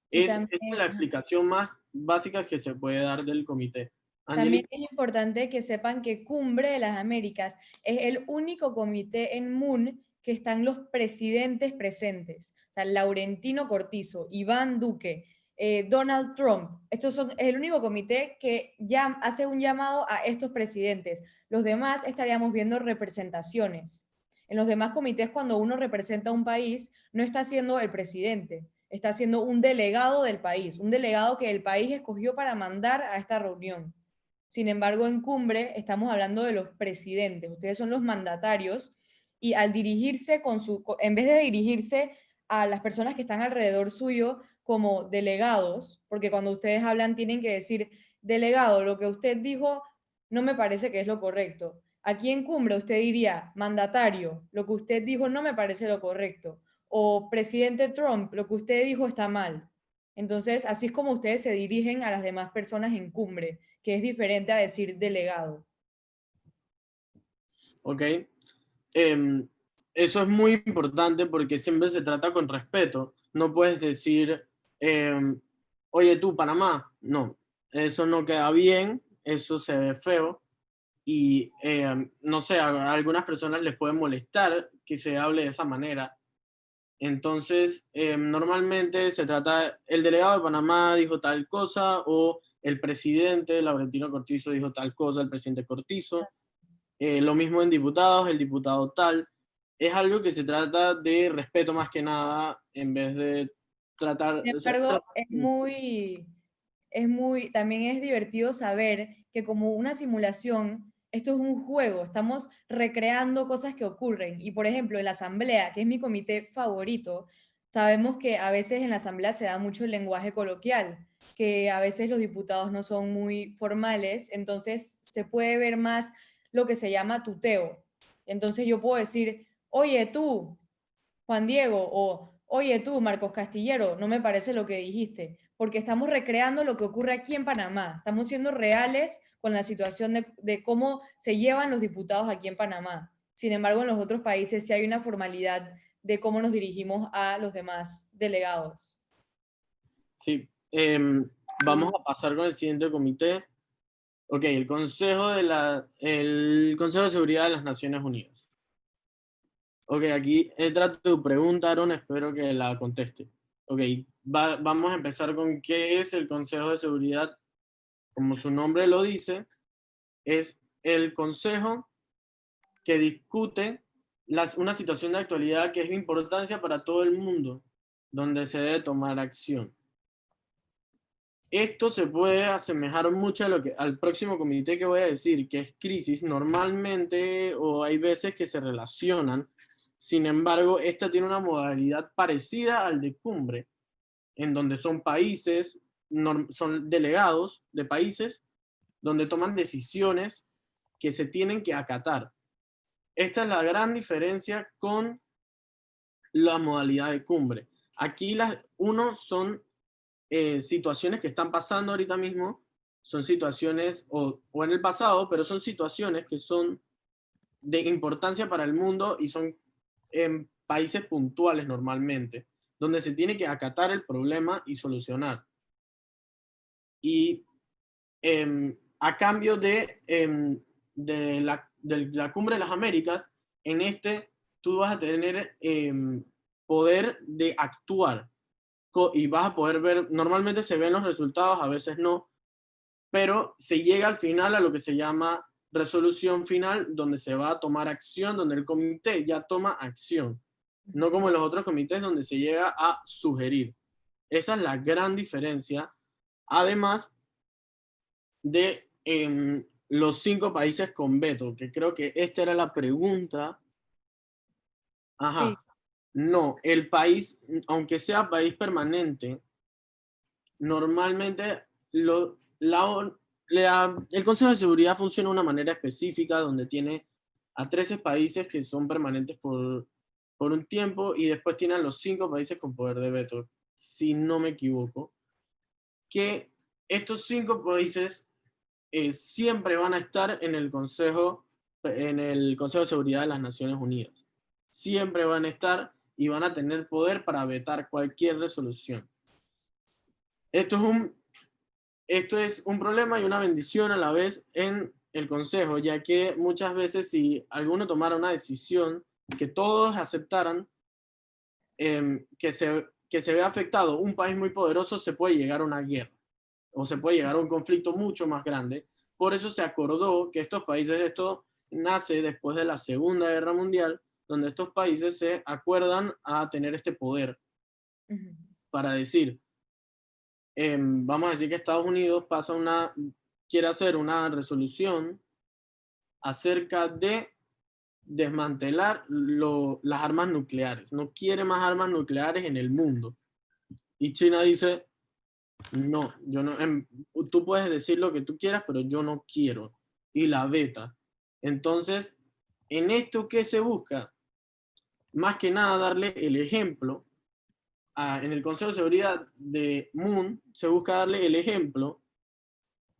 Esta es la explicación más básica que se puede dar del comité. También Angélica. es importante que sepan que Cumbre de las Américas es el único comité en MUN que están los presidentes presentes. O sea, Laurentino Cortizo, Iván Duque, Donald Trump. Es el único comité que ya hace un llamado a estos presidentes. Los demás estaríamos viendo representaciones. En los demás comités, cuando uno representa a un país, no está siendo el presidente, está siendo un delegado del país, un delegado que el país escogió para mandar a esta reunión. Sin embargo, en Cumbre estamos hablando de los presidentes, ustedes son los mandatarios y al dirigirse en vez de dirigirse a las personas que están alrededor suyo como delegados, porque cuando ustedes hablan tienen que decir, delegado, lo que usted dijo no me parece que es lo correcto. Aquí en Cumbre usted diría, mandatario, lo que usted dijo no me parece lo correcto. O presidente Trump, lo que usted dijo está mal. Entonces, así es como ustedes se dirigen a las demás personas en Cumbre, que es diferente a decir delegado. ¿Ok? Eso es muy importante porque siempre se trata con respeto. No puedes decir, oye tú, Panamá. No, eso no queda bien, eso se ve feo. Y no sé, a algunas personas les puede molestar que se hable de esa manera. Entonces, normalmente se trata, el delegado de Panamá dijo tal cosa o el presidente Laurentino Cortizo dijo tal cosa, el presidente Cortizo. Lo mismo en diputados, el diputado tal. Es algo que se trata de respeto más que nada, en vez de tratar... Sin o sea, embargo, también es divertido saber que como una simulación, esto es un juego, estamos recreando cosas que ocurren. Y por ejemplo, en la asamblea, que es mi comité favorito, sabemos que a veces en la asamblea se da mucho el lenguaje coloquial, que a veces los diputados no son muy formales, entonces se puede ver más lo que se llama tuteo. Entonces yo puedo decir, oye tú, Juan Diego, o oye tú, Marcos Castillero, no me parece lo que dijiste, porque estamos recreando lo que ocurre aquí en Panamá, estamos siendo reales con la situación de cómo se llevan los diputados aquí en Panamá. Sin embargo, en los otros países sí hay una formalidad de cómo nos dirigimos a los demás delegados. Sí. Vamos a pasar con el siguiente comité. Ok, el Consejo de Seguridad de las Naciones Unidas. Ok, aquí entra tu pregunta, Aaron, espero que la conteste. Ok, vamos a empezar con qué es el Consejo de Seguridad. Como su nombre lo dice, es el consejo que discute una situación de actualidad que es de importancia para todo el mundo, donde se debe tomar acción. Esto se puede asemejar mucho a al próximo comité que voy a decir, que es crisis, normalmente, o hay veces que se relacionan. Sin embargo, esta tiene una modalidad parecida al de cumbre, en donde son países, son delegados de países, donde toman decisiones que se tienen que acatar. Esta es la gran diferencia con la modalidad de cumbre. Aquí son situaciones que están pasando ahorita mismo, son situaciones, o en el pasado, pero son situaciones que son de importancia para el mundo y son en países puntuales normalmente, donde se tiene que acatar el problema y solucionar. Y a cambio de la Cumbre de las Américas, en tú vas a tener poder de actuar y vas a poder ver, normalmente se ven los resultados, a veces no, pero se llega al final a lo que se llama resolución final, donde se va a tomar acción, donde el comité ya toma acción, no como en los otros comités donde se llega a sugerir. Esa es la gran diferencia, además de los 5 países con veto, que creo que esta era la pregunta. Sí, Ajá. No, el país, aunque sea país permanente, normalmente el Consejo de Seguridad funciona de una manera específica donde tiene a 13 países que son permanentes por un tiempo y después tiene a los 5 países con poder de veto, si no me equivoco, que estos 5 países siempre van a estar en el Consejo de Seguridad de las Naciones Unidas. Siempre van a estar y van a tener poder para vetar cualquier resolución. Esto es un problema y una bendición a la vez en el Consejo, ya que muchas veces si alguno tomara una decisión que todos aceptaran, que se vea afectado un país muy poderoso, se puede llegar a una guerra o se puede llegar a un conflicto mucho más grande. Por eso se acordó que esto nace después de la Segunda Guerra Mundial, donde estos países se acuerdan a tener este poder para decir, vamos a decir que Estados Unidos quiere hacer una resolución acerca de desmantelar las armas nucleares. No quiere más armas nucleares en el mundo. Y China dice, no, yo no, tú puedes decir lo que tú quieras, pero yo no quiero. Y la veta. Entonces, en esto que se busca, más que nada darle el ejemplo, en el Consejo de Seguridad de Moon, se busca darle el ejemplo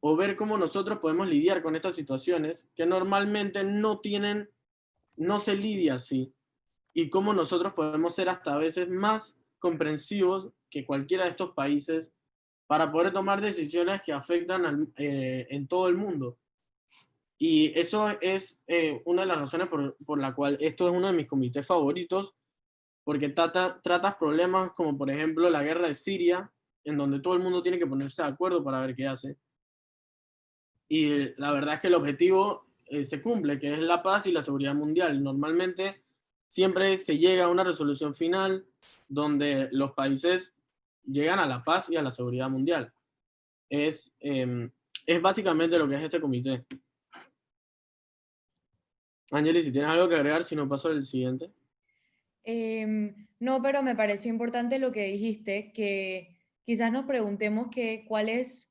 o ver cómo nosotros podemos lidiar con estas situaciones que normalmente no se lidia así, y cómo nosotros podemos ser hasta a veces más comprensivos que cualquiera de estos países para poder tomar decisiones que afectan en todo el mundo. Y eso es una de las razones por la cual esto es uno de mis comités favoritos, porque tratas problemas como por ejemplo la guerra de Siria, en donde todo el mundo tiene que ponerse de acuerdo para ver qué hace. y la verdad es que el objetivo se cumple, que es la paz y la seguridad mundial. Normalmente siempre se llega a una resolución final donde los países llegan a la paz y a la seguridad mundial. Es básicamente lo que es este comité. Angeli, si tienes algo que agregar, si no paso al siguiente. No, pero me pareció importante lo que dijiste, que quizás nos preguntemos que cuál es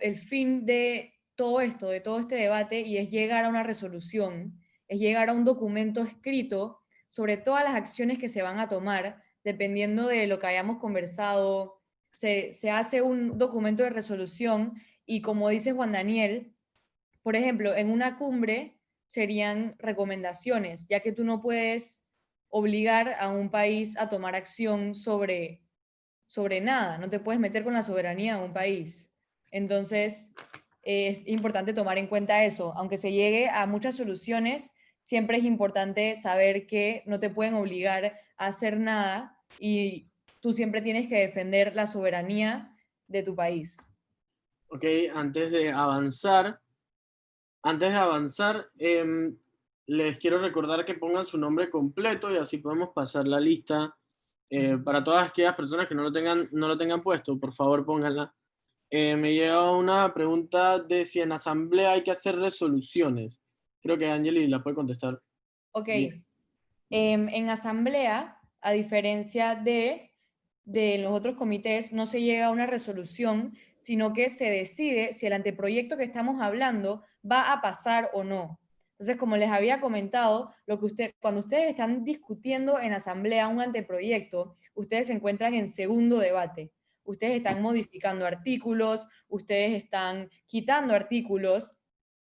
el fin de todo esto, de todo este debate, y es llegar a una resolución, es llegar a un documento escrito sobre todas las acciones que se van a tomar, dependiendo de lo que hayamos conversado. Se hace un documento de resolución y como dice Juan Daniel, por ejemplo, en una cumbre serían recomendaciones, ya que tú no puedes obligar a un país a tomar acción sobre nada, no te puedes meter con la soberanía de un país. Entonces, es importante tomar en cuenta eso. Aunque se llegue a muchas soluciones, siempre es importante saber que no te pueden obligar a hacer nada y tú siempre tienes que defender la soberanía de tu país. Ok, antes de avanzar, les quiero recordar que pongan su nombre completo y así podemos pasar la lista. Para todas aquellas personas que no lo tengan puesto, por favor pónganla. Me llega una pregunta de si en asamblea hay que hacer resoluciones. Creo que Angeli la puede contestar Ok, bien. en asamblea, a diferencia de los otros comités, no se llega a una resolución, sino que se decide si el anteproyecto que estamos hablando va a pasar o no. Entonces, como les había comentado, cuando ustedes están discutiendo en asamblea un anteproyecto, ustedes se encuentran en segundo debate. Ustedes están modificando artículos, ustedes están quitando artículos,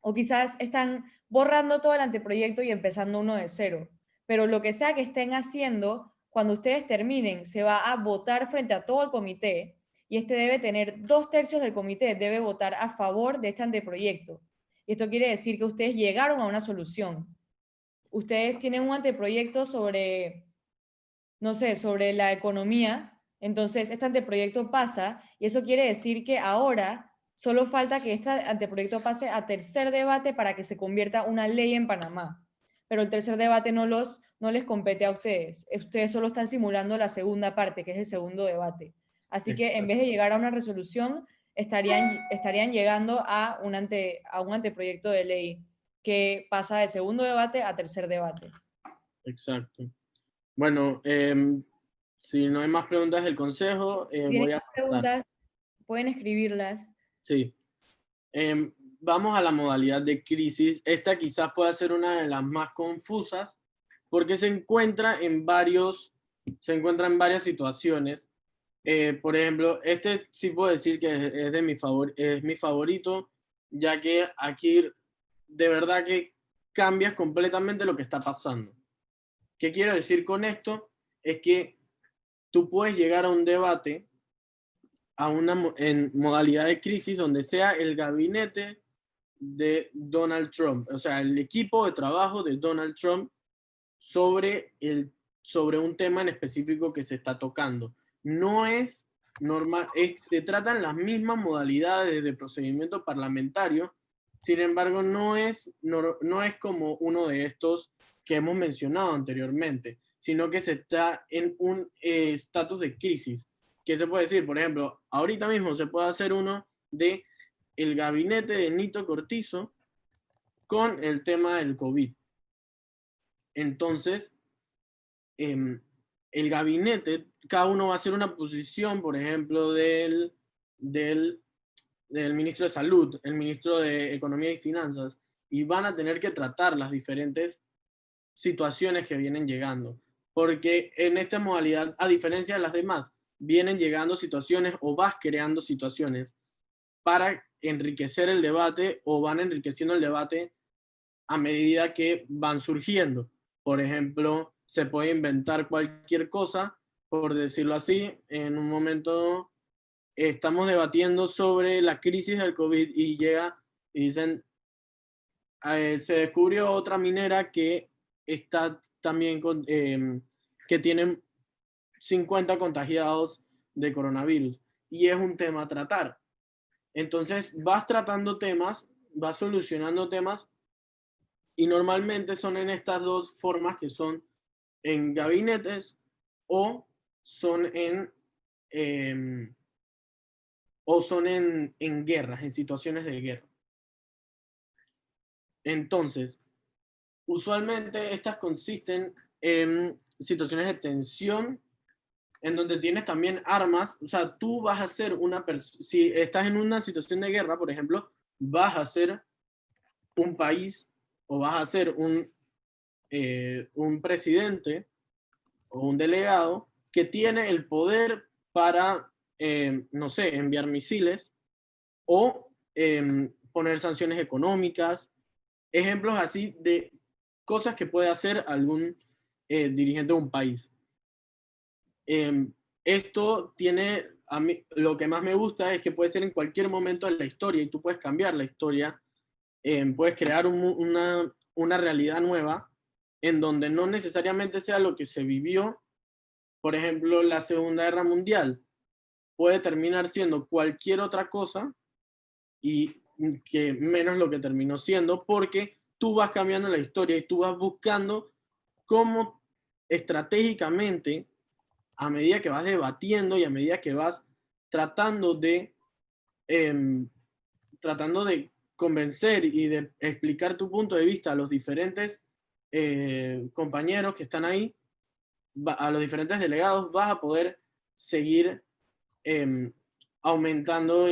o quizás están borrando todo el anteproyecto y empezando uno de cero. Pero lo que sea que estén haciendo, cuando ustedes terminen, se va a votar frente a todo el comité y este debe tener 2/3 del comité, debe votar a favor de este anteproyecto. Y esto quiere decir que ustedes llegaron a una solución. Ustedes tienen un anteproyecto sobre, no sé, sobre la economía, entonces este anteproyecto pasa y eso quiere decir que ahora solo falta que este anteproyecto pase a tercer debate para que se convierta una ley en Panamá. Pero el tercer debate no les compete a ustedes. Ustedes solo están simulando la segunda parte, que es el segundo debate. Así que en vez de llegar a una resolución, estarían llegando a un anteproyecto de ley que pasa de segundo debate a tercer debate. Exacto. Bueno, si no hay más preguntas del consejo, Si tienen voy a más pasar. preguntas, pueden escribirlas. Sí. Vamos a la modalidad de crisis. Esta quizás pueda ser una de las más confusas porque se encuentra en varias situaciones. Por ejemplo, este sí puedo decir que es mi favorito, ya que aquí de verdad que cambias completamente lo que está pasando. ¿Qué quiero decir con esto? Es que tú puedes llegar a un debate en modalidad de crisis donde sea el gabinete de Donald Trump, o sea, el equipo de trabajo de Donald Trump sobre, sobre un tema en específico que se está tocando. No es normal, se tratan las mismas modalidades de procedimiento parlamentario, sin embargo, no es como uno de estos que hemos mencionado anteriormente, sino que se está en un estatus de crisis. ¿Qué se puede decir? Por ejemplo, ahorita mismo se puede hacer uno de el gabinete de Nito Cortizo con el tema del COVID. Entonces, eh, el gabinete, cada uno va a hacer una posición, por ejemplo, del ministro de Salud, el ministro de Economía y Finanzas, y van a tener que tratar las diferentes situaciones que vienen llegando. Porque en esta modalidad, a diferencia de las demás, vienen llegando situaciones o vas creando situaciones para enriquecer el debate o van enriqueciendo el debate a medida que van surgiendo. Por ejemplo, se puede inventar cualquier cosa, por decirlo así, en un momento estamos debatiendo sobre la crisis del COVID y llega y dicen, se descubrió otra minera que está también que tiene 50 contagiados de coronavirus y es un tema a tratar. Entonces vas tratando temas, vas solucionando temas y normalmente son en estas dos formas que son en gabinetes o son em, en guerras, en situaciones de guerra. Entonces, usualmente estas consisten en situaciones de tensión, en donde tienes también armas. O sea, tú vas a ser una persona, si estás en una situación de guerra, por ejemplo, vas a ser un país o vas a ser un presidente o un delegado que tiene el poder para, no sé, enviar misiles o poner sanciones económicas, ejemplos así de cosas que puede hacer algún dirigente de un país. Esto tiene, a mí, lo que más me gusta es que puede ser en cualquier momento de la historia y tú puedes cambiar la historia, puedes crear una realidad nueva en donde no necesariamente sea lo que se vivió. Por ejemplo, la Segunda Guerra Mundial puede terminar siendo cualquier otra cosa y que menos lo que terminó siendo, porque tú vas cambiando la historia y tú vas buscando cómo estratégicamente, a medida que vas debatiendo y a medida que vas tratando de, em, tratando de convencer y de explicar tu punto de vista a los diferentes compañeros que están ahí, a los diferentes delegados, vas a poder seguir em, aumentando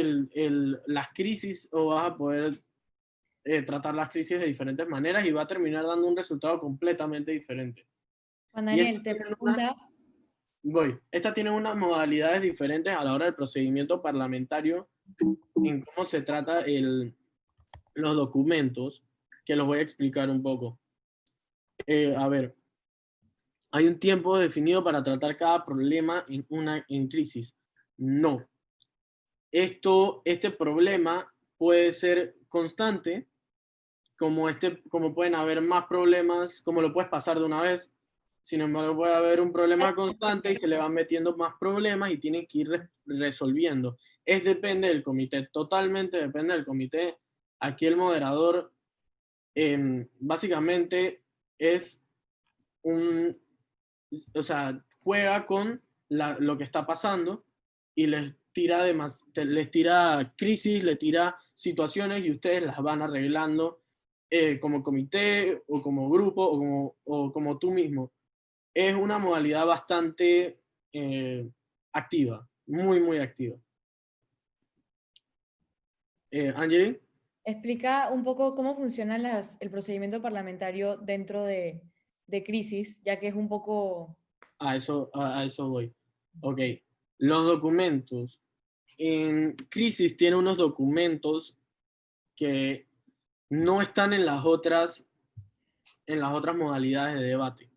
las crisis o vas a poder tratar las crisis de diferentes maneras y va a terminar dando un resultado completamente diferente. Juan Y Daniel, te pregunta, estas tienen unas modalidades diferentes a la hora del procedimiento parlamentario en cómo se trata los documentos, que los voy a explicar un poco. A ver, ¿hay un tiempo definido para tratar cada problema en crisis? No. Este problema puede ser constante, como pueden haber más problemas, como lo puedes pasar de una vez. Sin embargo, puede haber un problema constante y se le van metiendo más problemas y tienen que ir resolviendo. Depende del comité, totalmente depende del comité. Aquí el moderador básicamente es un, o sea, juega con lo que está pasando y les tira crisis, les tira situaciones y ustedes las van arreglando como comité o como grupo o como tú mismo. Es una modalidad bastante activa, muy, muy activa. Angeli, explica un poco cómo funciona el procedimiento parlamentario dentro de crisis, ya que es un poco... a eso voy. Ok, los documentos. En crisis tiene unos documentos que no están en las otras modalidades de debate.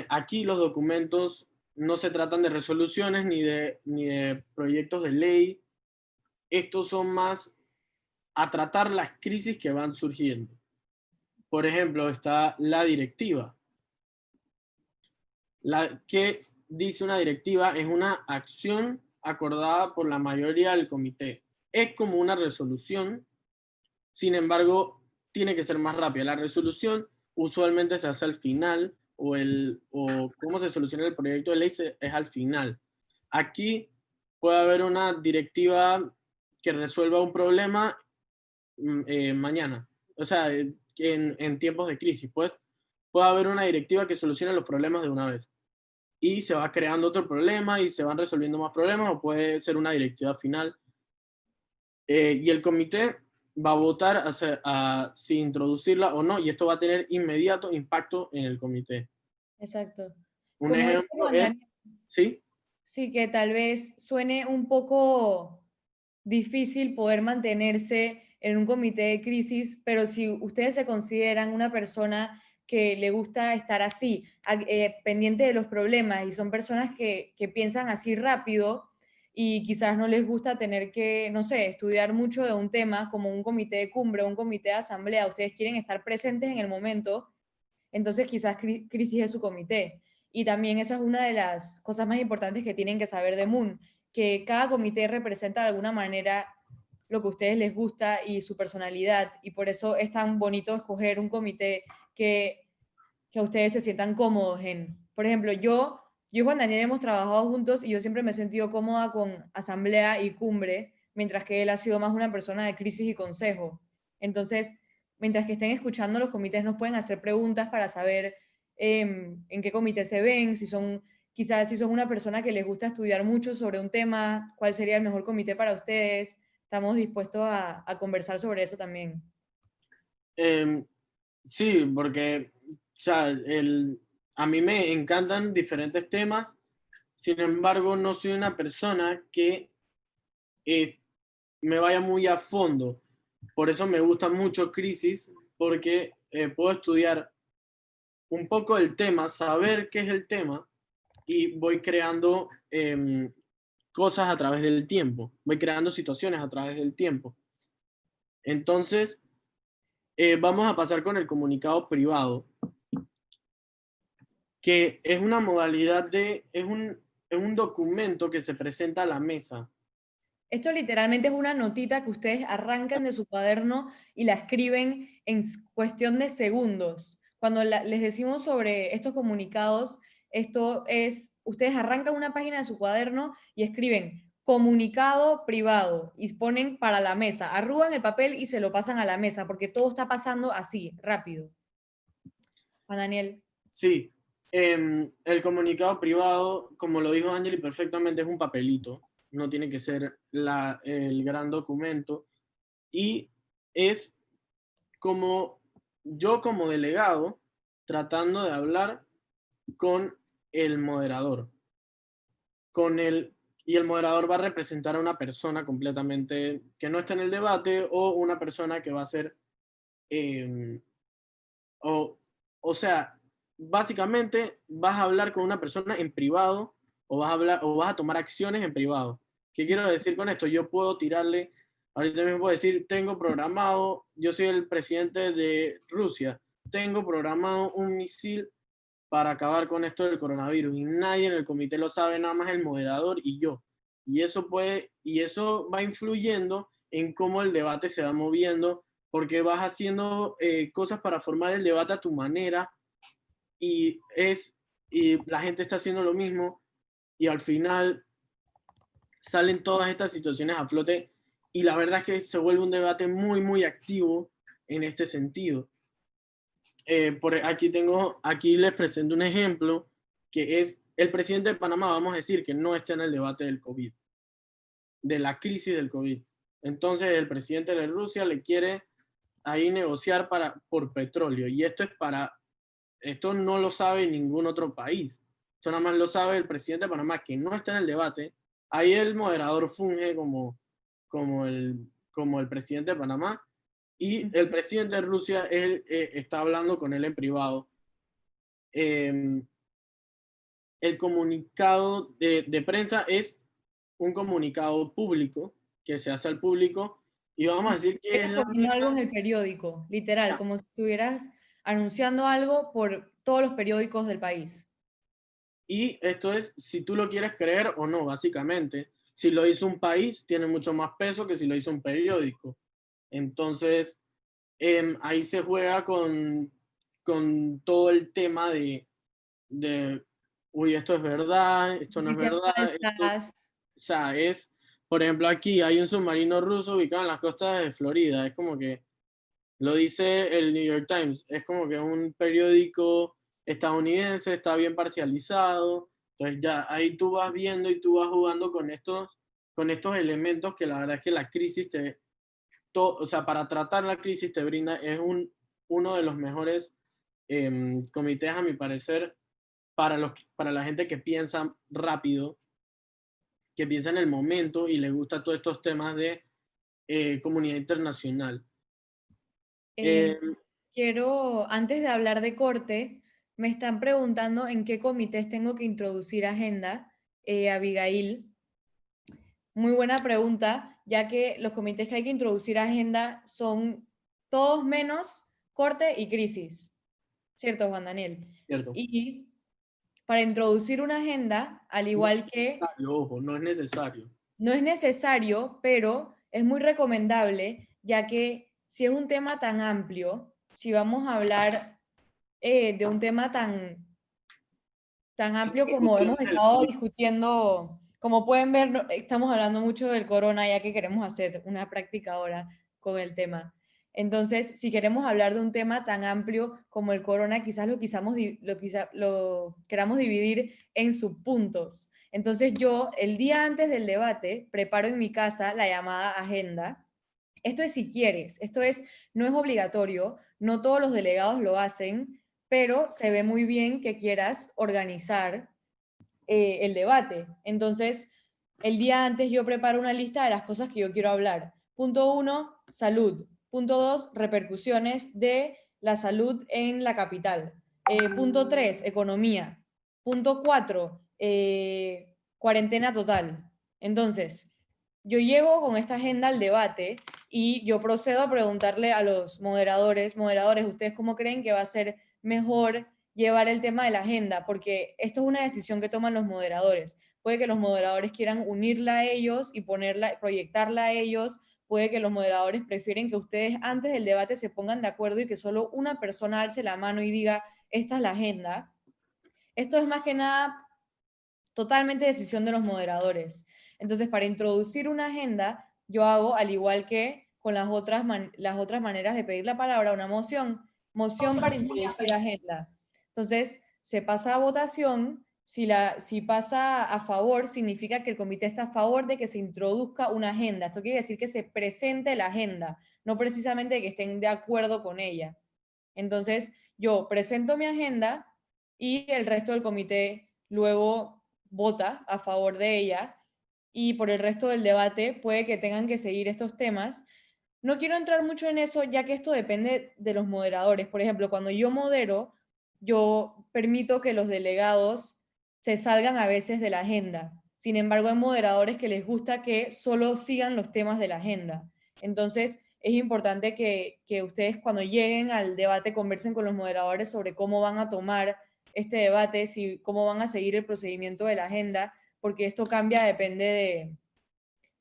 Aquí los documentos no se tratan de resoluciones ni de proyectos de ley. Estos son más a tratar las crisis que van surgiendo. Por ejemplo, está la directiva. ¿Qué dice una directiva? Es una acción acordada por la mayoría del comité. Es como una resolución, sin embargo, tiene que ser más rápida. La resolución usualmente se hace al final o cómo se soluciona el proyecto de ley es al final. Aquí puede haber una directiva que resuelva un problema mañana. O sea, en tiempos de crisis, pues puede haber una directiva que solucione los problemas de una vez. Y se va creando otro problema y se van resolviendo más problemas o puede ser una directiva final. Y el comité va a votar si introducirla o no, y esto va a tener inmediato impacto en el comité. Exacto. Un Como dice ejemplo Juan es, Daniel, ¿sí? sí que tal vez suene un poco difícil poder mantenerse en un comité de crisis, pero si ustedes se consideran una persona que le gusta estar así, pendiente de los problemas, y son personas que piensan así rápido y quizás no les gusta tener que, no sé, estudiar mucho de un tema como un comité de cumbre, un comité de asamblea, ustedes quieren estar presentes en el momento, entonces quizás crisis es su comité. Y también esa es una de las cosas más importantes que tienen que saber de Moon, que cada comité representa de alguna manera lo que a ustedes les gusta y su personalidad, y por eso es tan bonito escoger un comité que ustedes se sientan cómodos en. Por ejemplo, yo y Juan Daniel hemos trabajado juntos y yo siempre me he sentido cómoda con asamblea y cumbre, mientras que él ha sido más una persona de crisis y consejo. Entonces, mientras que estén escuchando, los comités nos pueden hacer preguntas para saber en qué comité se ven, si son, quizás si son una persona que les gusta estudiar mucho sobre un tema, cuál sería el mejor comité para ustedes. Estamos dispuestos a conversar sobre eso también. Em, sí, porque o sea, a mí me encantan diferentes temas, sin embargo, no soy una persona que eh, me vaya muy a fondo. Por eso me gusta mucho Crisis, porque puedo estudiar un poco el tema, saber qué es el tema y voy creando cosas a través del tiempo, voy creando situaciones a través del tiempo. Entonces, vamos a pasar con el comunicado privado, que es una modalidad es un documento que se presenta a la mesa. Esto literalmente es una notita que ustedes arrancan de su cuaderno y la escriben en cuestión de segundos. Cuando les decimos sobre estos comunicados, esto es, ustedes arrancan una página de su cuaderno y escriben comunicado privado y ponen para la mesa, arrugan el papel y se lo pasan a la mesa, porque todo está pasando así, rápido. Juan Daniel. Sí, el comunicado privado, como lo dijo Angeli perfectamente, es un papelito, no tiene que ser el gran documento, y es como yo como delegado tratando de hablar con el moderador, y el moderador va a representar a una persona completamente que no está en el debate o una persona que va a ser, eh, o, o sea, básicamente vas a hablar con una persona en privado o vas a hablar o vas a tomar acciones en privado. ¿Qué quiero decir con esto? Yo puedo tirarle, ahorita mismo puedo decir, tengo programado, yo soy el presidente de Rusia, tengo programado un misil para acabar con esto del coronavirus y nadie en el comité lo sabe, nada más el moderador y yo. Y eso va influyendo en cómo el debate se va moviendo, porque vas haciendo cosas para formar el debate a tu manera y, y la gente está haciendo lo mismo y al final salen todas estas situaciones a flote y la verdad es que se vuelve un debate muy, muy activo en este sentido. Aquí les presento un ejemplo que es el presidente de Panamá, vamos a decir que no está en el debate del COVID, de la crisis del COVID. Entonces el presidente de Rusia le quiere ahí negociar por petróleo y esto no lo sabe ningún otro país. Esto nada más lo sabe el presidente de Panamá, que no está en el debate. Ahí el moderador funge como el presidente de Panamá y el presidente de Rusia está hablando con él en privado. El comunicado de prensa es un comunicado público que se hace al público y vamos a decir que es Estuvieras la poniendo algo en misma. el periódico, literal, como si estuvieras anunciando algo por todos los periódicos del país. Y esto es si tú lo quieres creer o no, básicamente. Si lo hizo un país, tiene mucho más peso que si lo hizo un periódico. Entonces, ahí se juega con todo el tema uy, esto es verdad, esto no es Noticias verdad, falsas. o sea, por ejemplo, aquí hay un submarino ruso ubicado en las costas de Florida, es como que lo dice el New York Times, es como que un periódico estadounidense, está bien parcializado, entonces ya ahí tú vas viendo y tú vas jugando con estos elementos que la verdad es que la crisis o sea, para tratar la crisis te brinda, uno de los mejores comités a mi parecer para la gente que piensa rápido, que piensa en el momento y le gusta todos estos temas de comunidad internacional. Eh, Eh, quiero, antes de hablar de corte, me están preguntando en qué comités tengo que introducir agenda, Abigail. Muy buena pregunta, ya que los comités que hay que introducir agenda son todos menos corte y crisis. ¿Cierto, Juan Daniel? Cierto. Y Para introducir una agenda, al No es igual que necesario, ojo, no es necesario. no es necesario, pero es muy recomendable, ya que si es un tema tan amplio, si vamos a hablar de un tema tan amplio como hemos Discusiones del estado COVID. discutiendo, como pueden ver, estamos hablando mucho del corona, ya que queremos hacer una práctica ahora con el tema. Entonces, si queremos hablar de un tema tan amplio como el corona, quizás lo queramos dividir en subpuntos. Entonces, yo el día antes del debate preparo en mi casa la llamada agenda. Esto es si quieres, no es obligatorio, no todos los delegados lo hacen, pero se ve muy bien que quieras organizar el debate. Entonces, el día antes yo preparo una lista de las cosas que yo quiero hablar. Punto uno, salud. Punto dos, repercusiones de la salud en la capital. Punto tres, economía. Punto cuatro, cuarentena total. Entonces, yo llego con esta agenda al debate y yo procedo a preguntarle a los moderadores, ¿ustedes cómo creen que va a ser mejor llevar el tema de la agenda? Porque esto es una decisión que toman los moderadores. Puede que los moderadores quieran unirla a ellos y proyectarla a ellos. Puede que los moderadores prefieren que ustedes antes del debate se pongan de acuerdo y que solo una persona alce la mano y diga, esta es la agenda. Esto es más que nada totalmente decisión de los moderadores. Entonces, para introducir una agenda, yo hago, al igual que con las otras maneras de pedir la palabra, una moción para introducir agenda. Entonces, se pasa a votación. Si pasa a favor, significa que el comité está a favor de que se introduzca una agenda. Esto quiere decir que se presente la agenda, no precisamente que estén de acuerdo con ella. Entonces, yo presento mi agenda y el resto del comité luego vota a favor de ella, y por el resto del debate puede que tengan que seguir estos temas. No quiero entrar mucho en eso, ya que esto depende de los moderadores. Por ejemplo, cuando yo modero, yo permito que los delegados se salgan a veces de la agenda. Sin embargo, hay moderadores que les gusta que solo sigan los temas de la agenda. Entonces, es importante que ustedes cuando lleguen al debate conversen con los moderadores sobre cómo van a tomar este debate, cómo van a seguir el procedimiento de la agenda, porque esto cambia, depende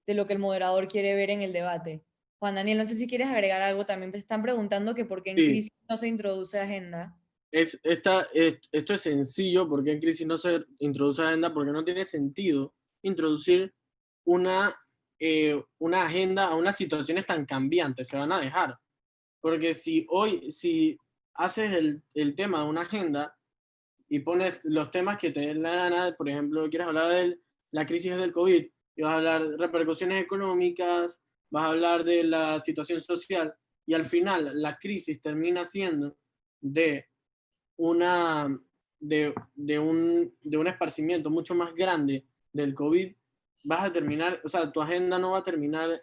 de lo que el moderador quiere ver en el debate. Juan Daniel, no sé si quieres agregar algo, también me están preguntando que por qué en Sí, crisis no se introduce agenda. esto es sencillo, porque en crisis no se introduce agenda, porque no tiene sentido introducir una agenda a unas situaciones tan cambiantes, se van a dejar. Porque si haces el tema de una agenda y pones los temas que te den la gana, por ejemplo, quieres hablar de la crisis del COVID, y vas a hablar de repercusiones económicas, vas a hablar de la situación social, y al final la crisis termina siendo de una, de un esparcimiento mucho más grande del COVID, vas a terminar, o sea, tu agenda no va a terminar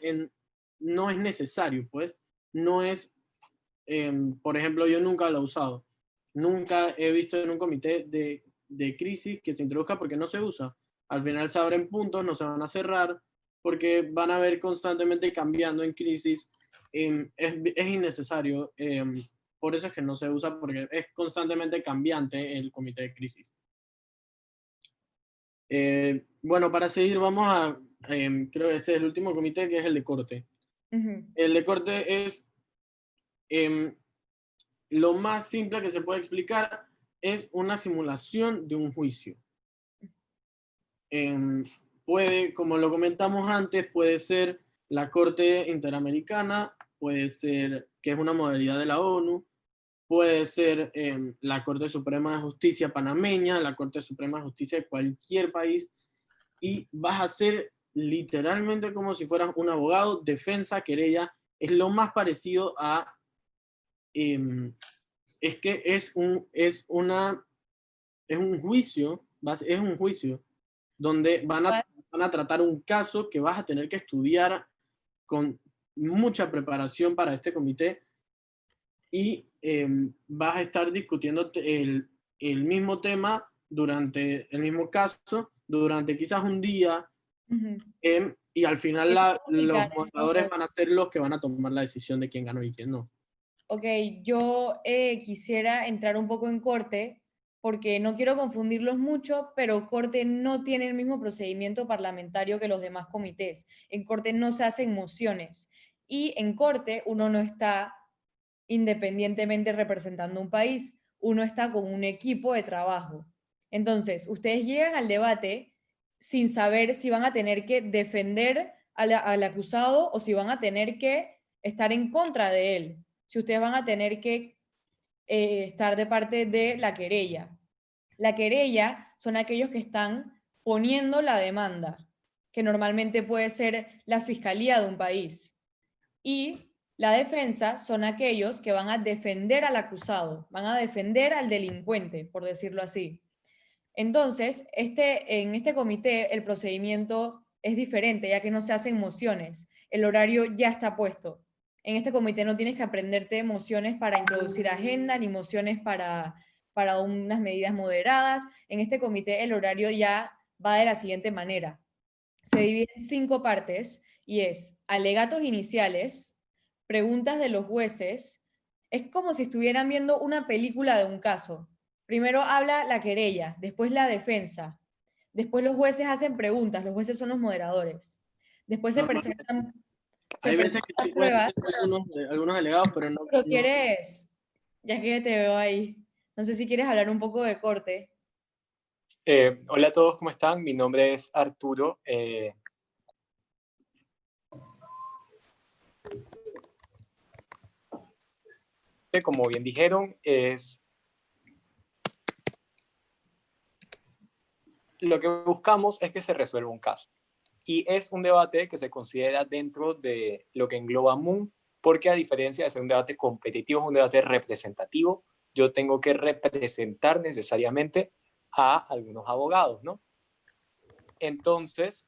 no es necesario, pues, no es, por ejemplo, yo nunca lo he usado, nunca he visto en un comité de crisis que se introduzca porque no se usa. Al final se abren puntos, no se van a cerrar, porque van a ver constantemente cambiando en crisis. Es innecesario. Por eso es que no se usa, porque es constantemente cambiante el comité de crisis. Bueno, para seguir, vamos creo que este es el último comité, que es el de corte. Ujú. El de corte es lo más simple que se puede explicar, es una simulación de un juicio. Em, como lo comentamos antes, puede ser la Corte Interamericana, puede ser, que es una modalidad de la ONU, puede ser la Corte Suprema de Justicia panameña, la Corte Suprema de Justicia de cualquier país, y vas a ser literalmente como si fueras un abogado, defensa, querella, es lo más parecido a, es que es un juicio, es un juicio donde van a tratar un caso que vas a tener que estudiar con mucha preparación para este comité, y vas a estar discutiendo el mismo tema durante el mismo caso, durante quizás un día, Ujú. y al final ¿Qué puedo los explicar moderadores eso? van a ser los que van a tomar la decisión de quién ganó y quién no. Ok, yo quisiera entrar un poco en corte porque no quiero confundirlos mucho, pero Corte no tiene el mismo procedimiento parlamentario que los demás comités. En Corte no se hacen mociones y en Corte uno no está independientemente representando un país, uno está con un equipo de trabajo. Entonces, ustedes llegan al debate sin saber si van a tener que defender al acusado o si van a tener que estar en contra de él, si ustedes van a tener que estar de parte de la querella. La querella son aquellos que están poniendo la demanda, que normalmente puede ser la fiscalía de un país. Y la defensa son aquellos que van a defender al acusado, van a defender al delincuente, por decirlo así. Entonces, en este comité el procedimiento es diferente, ya que no se hacen mociones. El horario ya está puesto. En este comité no tienes que aprenderte mociones para introducir agenda, ni mociones para unas medidas moderadas. En este comité el horario ya va de la siguiente manera. Se divide en 5 partes y es alegatos iniciales, preguntas de los jueces. Es como si estuvieran viendo una película de un caso. Primero habla la querella, después la defensa, después los jueces hacen preguntas, los jueces son los moderadores. Después Normalmente se hay veces que presentan sí puedes pruebas, hacer algunos alegados, pero pero no. quieres, ya que te veo ahí, no sé si quieres hablar un poco de corte. Hola a todos, ¿cómo están? Mi nombre es Arturo. Como bien dijeron, lo que buscamos es que se resuelva un caso. Y es un debate que se considera dentro de lo que engloba MUN, porque a diferencia de ser un debate competitivo, es un debate representativo. Yo tengo que representar necesariamente a algunos abogados, ¿no? Entonces,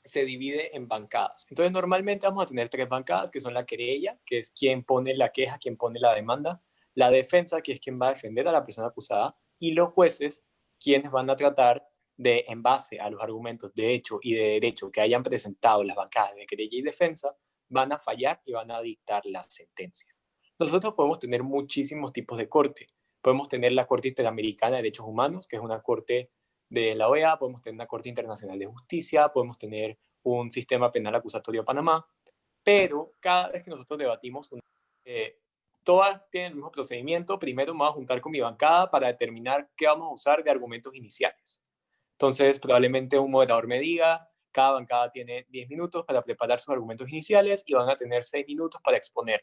se divide en bancadas. Entonces, normalmente vamos a tener 3 bancadas, que son la querella, que es quien pone la queja, quien pone la demanda, la defensa, que es quien va a defender a la persona acusada, y los jueces, quienes van a tratar de, en base a los argumentos de hecho y de derecho que hayan presentado las bancadas de querella y defensa, van a fallar y van a dictar la sentencia. Nosotros podemos tener muchísimos tipos de corte. Podemos tener la Corte Interamericana de Derechos Humanos, que es una corte de la OEA, podemos tener una Corte Internacional de Justicia, podemos tener un sistema penal acusatorio de Panamá, pero cada vez que nosotros debatimos, todas tienen el mismo procedimiento. Primero me voy a juntar con mi bancada para determinar qué vamos a usar de argumentos iniciales. Entonces, probablemente un moderador me diga, cada bancada tiene 10 minutos para preparar sus argumentos iniciales y van a tener 6 minutos para exponer.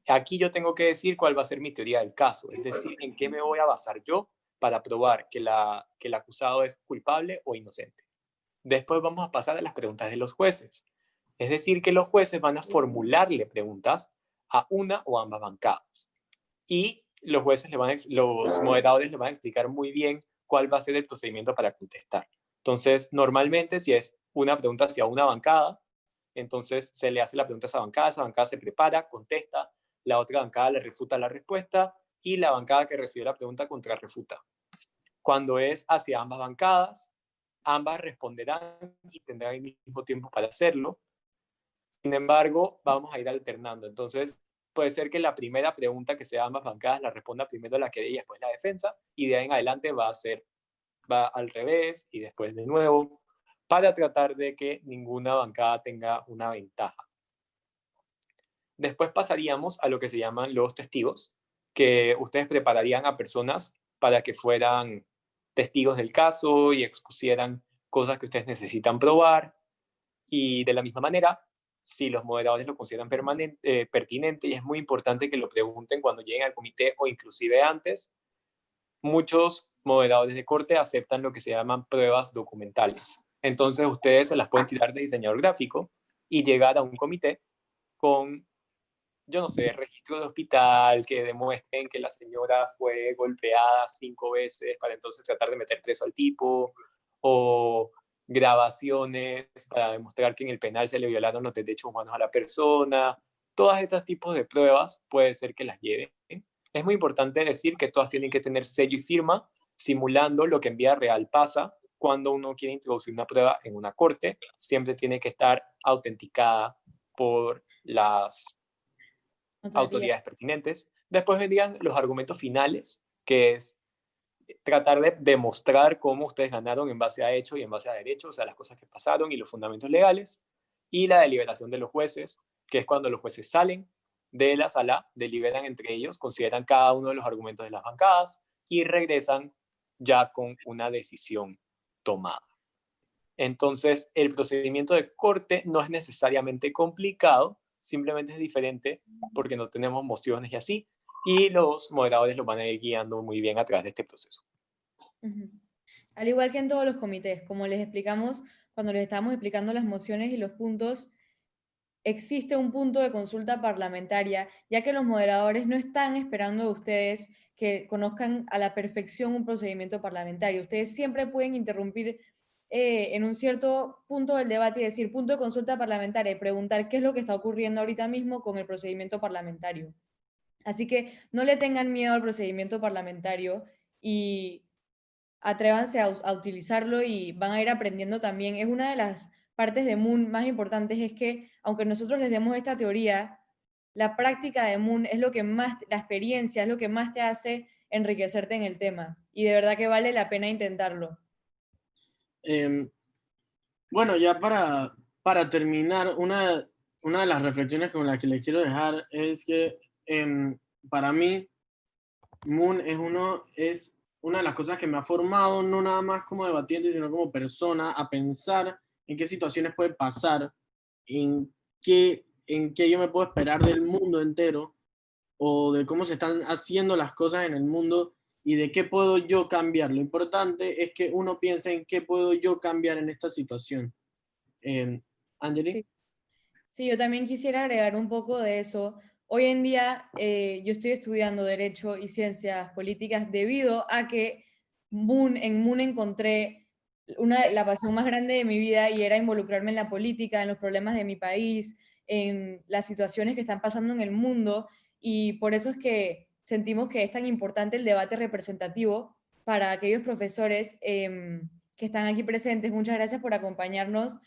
Aquí yo tengo que decir cuál va a ser mi teoría del caso, es decir, en qué me voy a basar yo para probar que el acusado es culpable o inocente. Después vamos a pasar a las preguntas de los jueces. Es decir, que los jueces van a formularle preguntas a una o ambas bancadas. Y los jueces, los moderadores le van a explicar muy bien cuál va a ser el procedimiento para contestar. Entonces, normalmente si es una pregunta hacia una bancada, entonces se le hace la pregunta a esa bancada se prepara, contesta, la otra bancada le refuta la respuesta y la bancada que recibe la pregunta contrarrefuta. Cuando es hacia ambas bancadas, ambas responderán y tendrán el mismo tiempo para hacerlo. Sin embargo, vamos a ir alternando. Entonces, puede ser que la primera pregunta que sea ambas bancadas la responda primero la querella y después la defensa, y de ahí en adelante va al revés y después de nuevo, para tratar de que ninguna bancada tenga una ventaja. Después pasaríamos a lo que se llaman los testigos, que ustedes prepararían a personas para que fueran testigos del caso y expusieran cosas que ustedes necesitan probar. Y de la misma manera, si los moderadores lo consideran pertinente, y es muy importante que lo pregunten cuando lleguen al comité o inclusive antes, muchos moderadores de corte aceptan lo que se llaman pruebas documentales. Entonces ustedes se las pueden tirar de diseñador gráfico y llegar a un comité con, yo no sé, registro de hospital que demuestren que la señora fue golpeada 5 veces para entonces tratar de meter preso al tipo, o grabaciones para demostrar que en el penal se le violaron los derechos humanos a la persona. Todos estos tipos de pruebas puede ser que las lleven. Es muy importante decir que todas tienen que tener sello y firma, simulando lo que en vida real pasa cuando uno quiere introducir una prueba en una corte. Siempre tiene que estar autenticada por las autoridades pertinentes. Después vendrían los argumentos finales, que es tratar de demostrar cómo ustedes ganaron en base a hechos y en base a derechos, o sea, las cosas que pasaron y los fundamentos legales, y la deliberación de los jueces, que es cuando los jueces salen de la sala, deliberan entre ellos, consideran cada uno de los argumentos de las bancadas y regresan ya con una decisión tomada. Entonces, el procedimiento de corte no es necesariamente complicado, simplemente es diferente porque no tenemos mociones y así, y los moderadores los van a ir guiando muy bien a través de este proceso. Al igual que en todos los comités, como les explicamos cuando les estábamos explicando las mociones y los puntos, existe un punto de consulta parlamentaria, ya que los moderadores no están esperando de ustedes que conozcan a la perfección un procedimiento parlamentario. Ustedes siempre pueden interrumpir en un cierto punto del debate y decir punto de consulta parlamentaria y preguntar qué es lo que está ocurriendo ahorita mismo con el procedimiento parlamentario. Así que no le tengan miedo al procedimiento parlamentario y atrévanse a utilizarlo y van a ir aprendiendo también. Es una de las partes de Moon más importantes, es que aunque nosotros les demos esta teoría, la práctica de Moon es lo que más, la experiencia es lo que más te hace enriquecerte en el tema. Y de verdad que vale la pena intentarlo. Bueno, ya para terminar, una de las reflexiones con las que les quiero dejar es que para mí Moon es una de las cosas que me ha formado, no nada más como debatiente, sino como persona, a pensar en qué situaciones puede pasar, en qué yo me puedo esperar del mundo entero, o de cómo se están haciendo las cosas en el mundo y de qué puedo yo cambiar. Lo importante es que uno piense en qué puedo yo cambiar en esta situación. Angeli. Sí. Sí, yo también quisiera agregar un poco de eso. Hoy en día yo estoy estudiando Derecho y Ciencias Políticas debido a que en Moon encontré la pasión más grande de mi vida y era involucrarme en la política, en los problemas de mi país, en las situaciones que están pasando en el mundo y por eso es que sentimos que es tan importante el debate representativo para aquellos profesores que están aquí presentes. Muchas gracias por acompañarnos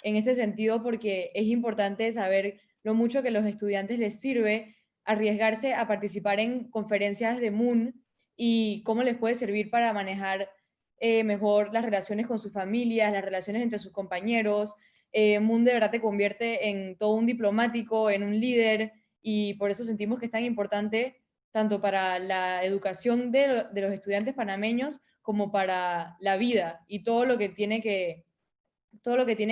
en este sentido porque es importante saber lo mucho que a los estudiantes les sirve arriesgarse a participar en conferencias de Moon y cómo les puede servir para manejar mejor las relaciones con sus familias, las relaciones entre sus compañeros. Moon de verdad te convierte en todo un diplomático, en un líder, y por eso sentimos que es tan importante tanto para la educación de los estudiantes panameños como para la vida y todo lo que tiene que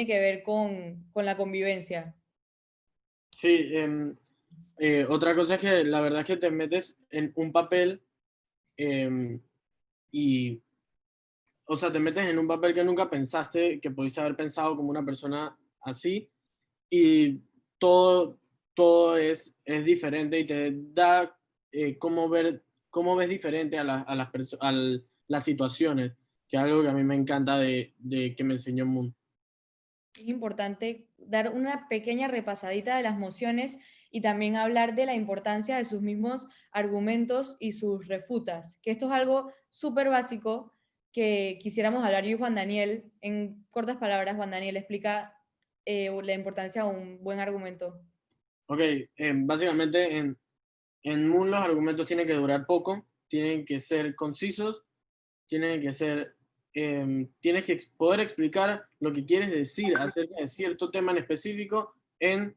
ver con la convivencia. Sí, otra cosa es que la verdad es que te metes en un papel y, o sea, te metes en un papel que nunca pensaste que pudiste haber pensado como una persona así y todo, todo es diferente y te da cómo ves diferente las situaciones, que es algo que a mí me encanta de que me enseñó Moon. Es importante dar una pequeña repasadita de las mociones y también hablar de la importancia de sus mismos argumentos y sus refutas, que esto es algo súper básico que quisiéramos hablar yo y Juan Daniel. En cortas palabras, Juan Daniel explica la importancia de un buen argumento. Ok, básicamente en Moon los argumentos tienen que durar poco, tienen que ser concisos, tienen que ser, tienes que poder explicar lo que quieres decir acerca de cierto tema en específico en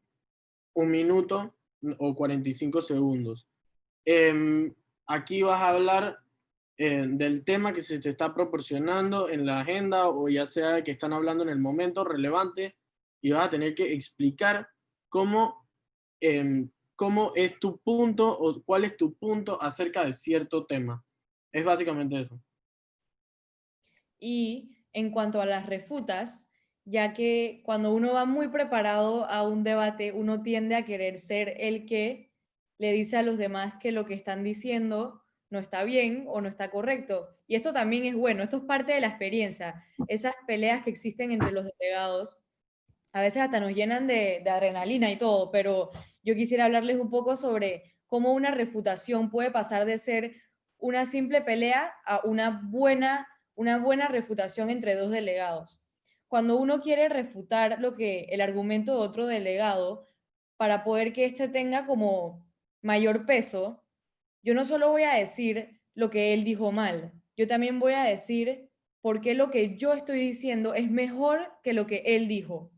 1 minuto o 45 segundos. Aquí vas a hablar del tema que se te está proporcionando en la agenda o ya sea que están hablando en el momento relevante y vas a tener que explicar cómo, cómo es tu punto o cuál es tu punto acerca de cierto tema. Es básicamente eso. Y en cuanto a las refutas, ya que cuando uno va muy preparado a un debate, uno tiende a querer ser el que le dice a los demás que lo que están diciendo no está bien o no está correcto. Y esto también es bueno, esto es parte de la experiencia. Esas peleas que existen entre los delegados a veces hasta nos llenan de adrenalina y todo, pero yo quisiera hablarles un poco sobre cómo una refutación puede pasar de ser una simple pelea a una buena refutación entre dos delegados. Cuando uno quiere refutar el argumento de otro delegado, para poder que éste tenga como mayor peso, yo no solo voy a decir lo que él dijo mal. Yo también voy a decir por qué lo que yo estoy diciendo es mejor que lo que él dijo.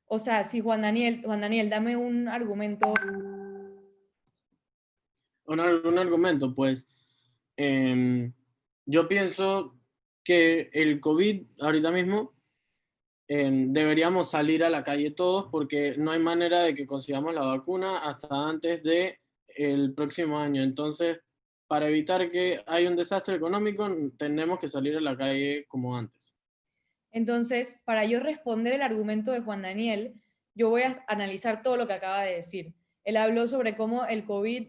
O sea, si Juan Daniel, dame un argumento. Un argumento, pues yo pienso que el COVID ahorita mismo deberíamos salir a la calle todos porque no hay manera de que consigamos la vacuna hasta antes del próximo año. Entonces, para evitar que haya un desastre económico, tenemos que salir a la calle como antes. Entonces, para yo responder el argumento de Juan Daniel, yo voy a analizar todo lo que acaba de decir. Él habló sobre cómo el COVID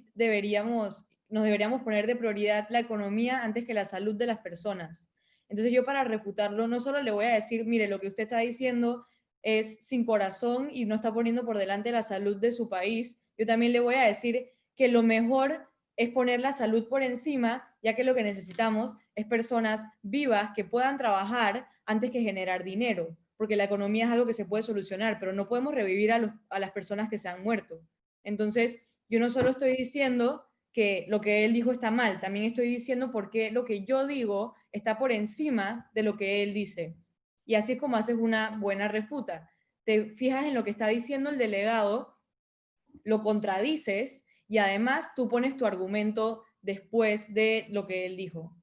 nos deberíamos poner de prioridad la economía antes que la salud de las personas. Entonces yo para refutarlo no solo le voy a decir, mire, lo que usted está diciendo es sin corazón y no está poniendo por delante la salud de su país, yo también le voy a decir que lo mejor es poner la salud por encima, ya que lo que necesitamos es personas vivas que puedan trabajar antes que generar dinero, porque la economía es algo que se puede solucionar, pero no podemos revivir a las personas que se han muerto. Entonces, yo no solo estoy diciendo que lo que él dijo está mal, también estoy diciendo por qué lo que yo digo está por encima de lo que él dice. Y así es como haces una buena refuta. Te fijas en lo que está diciendo el delegado, lo contradices y además tú pones tu argumento después de lo que él dijo.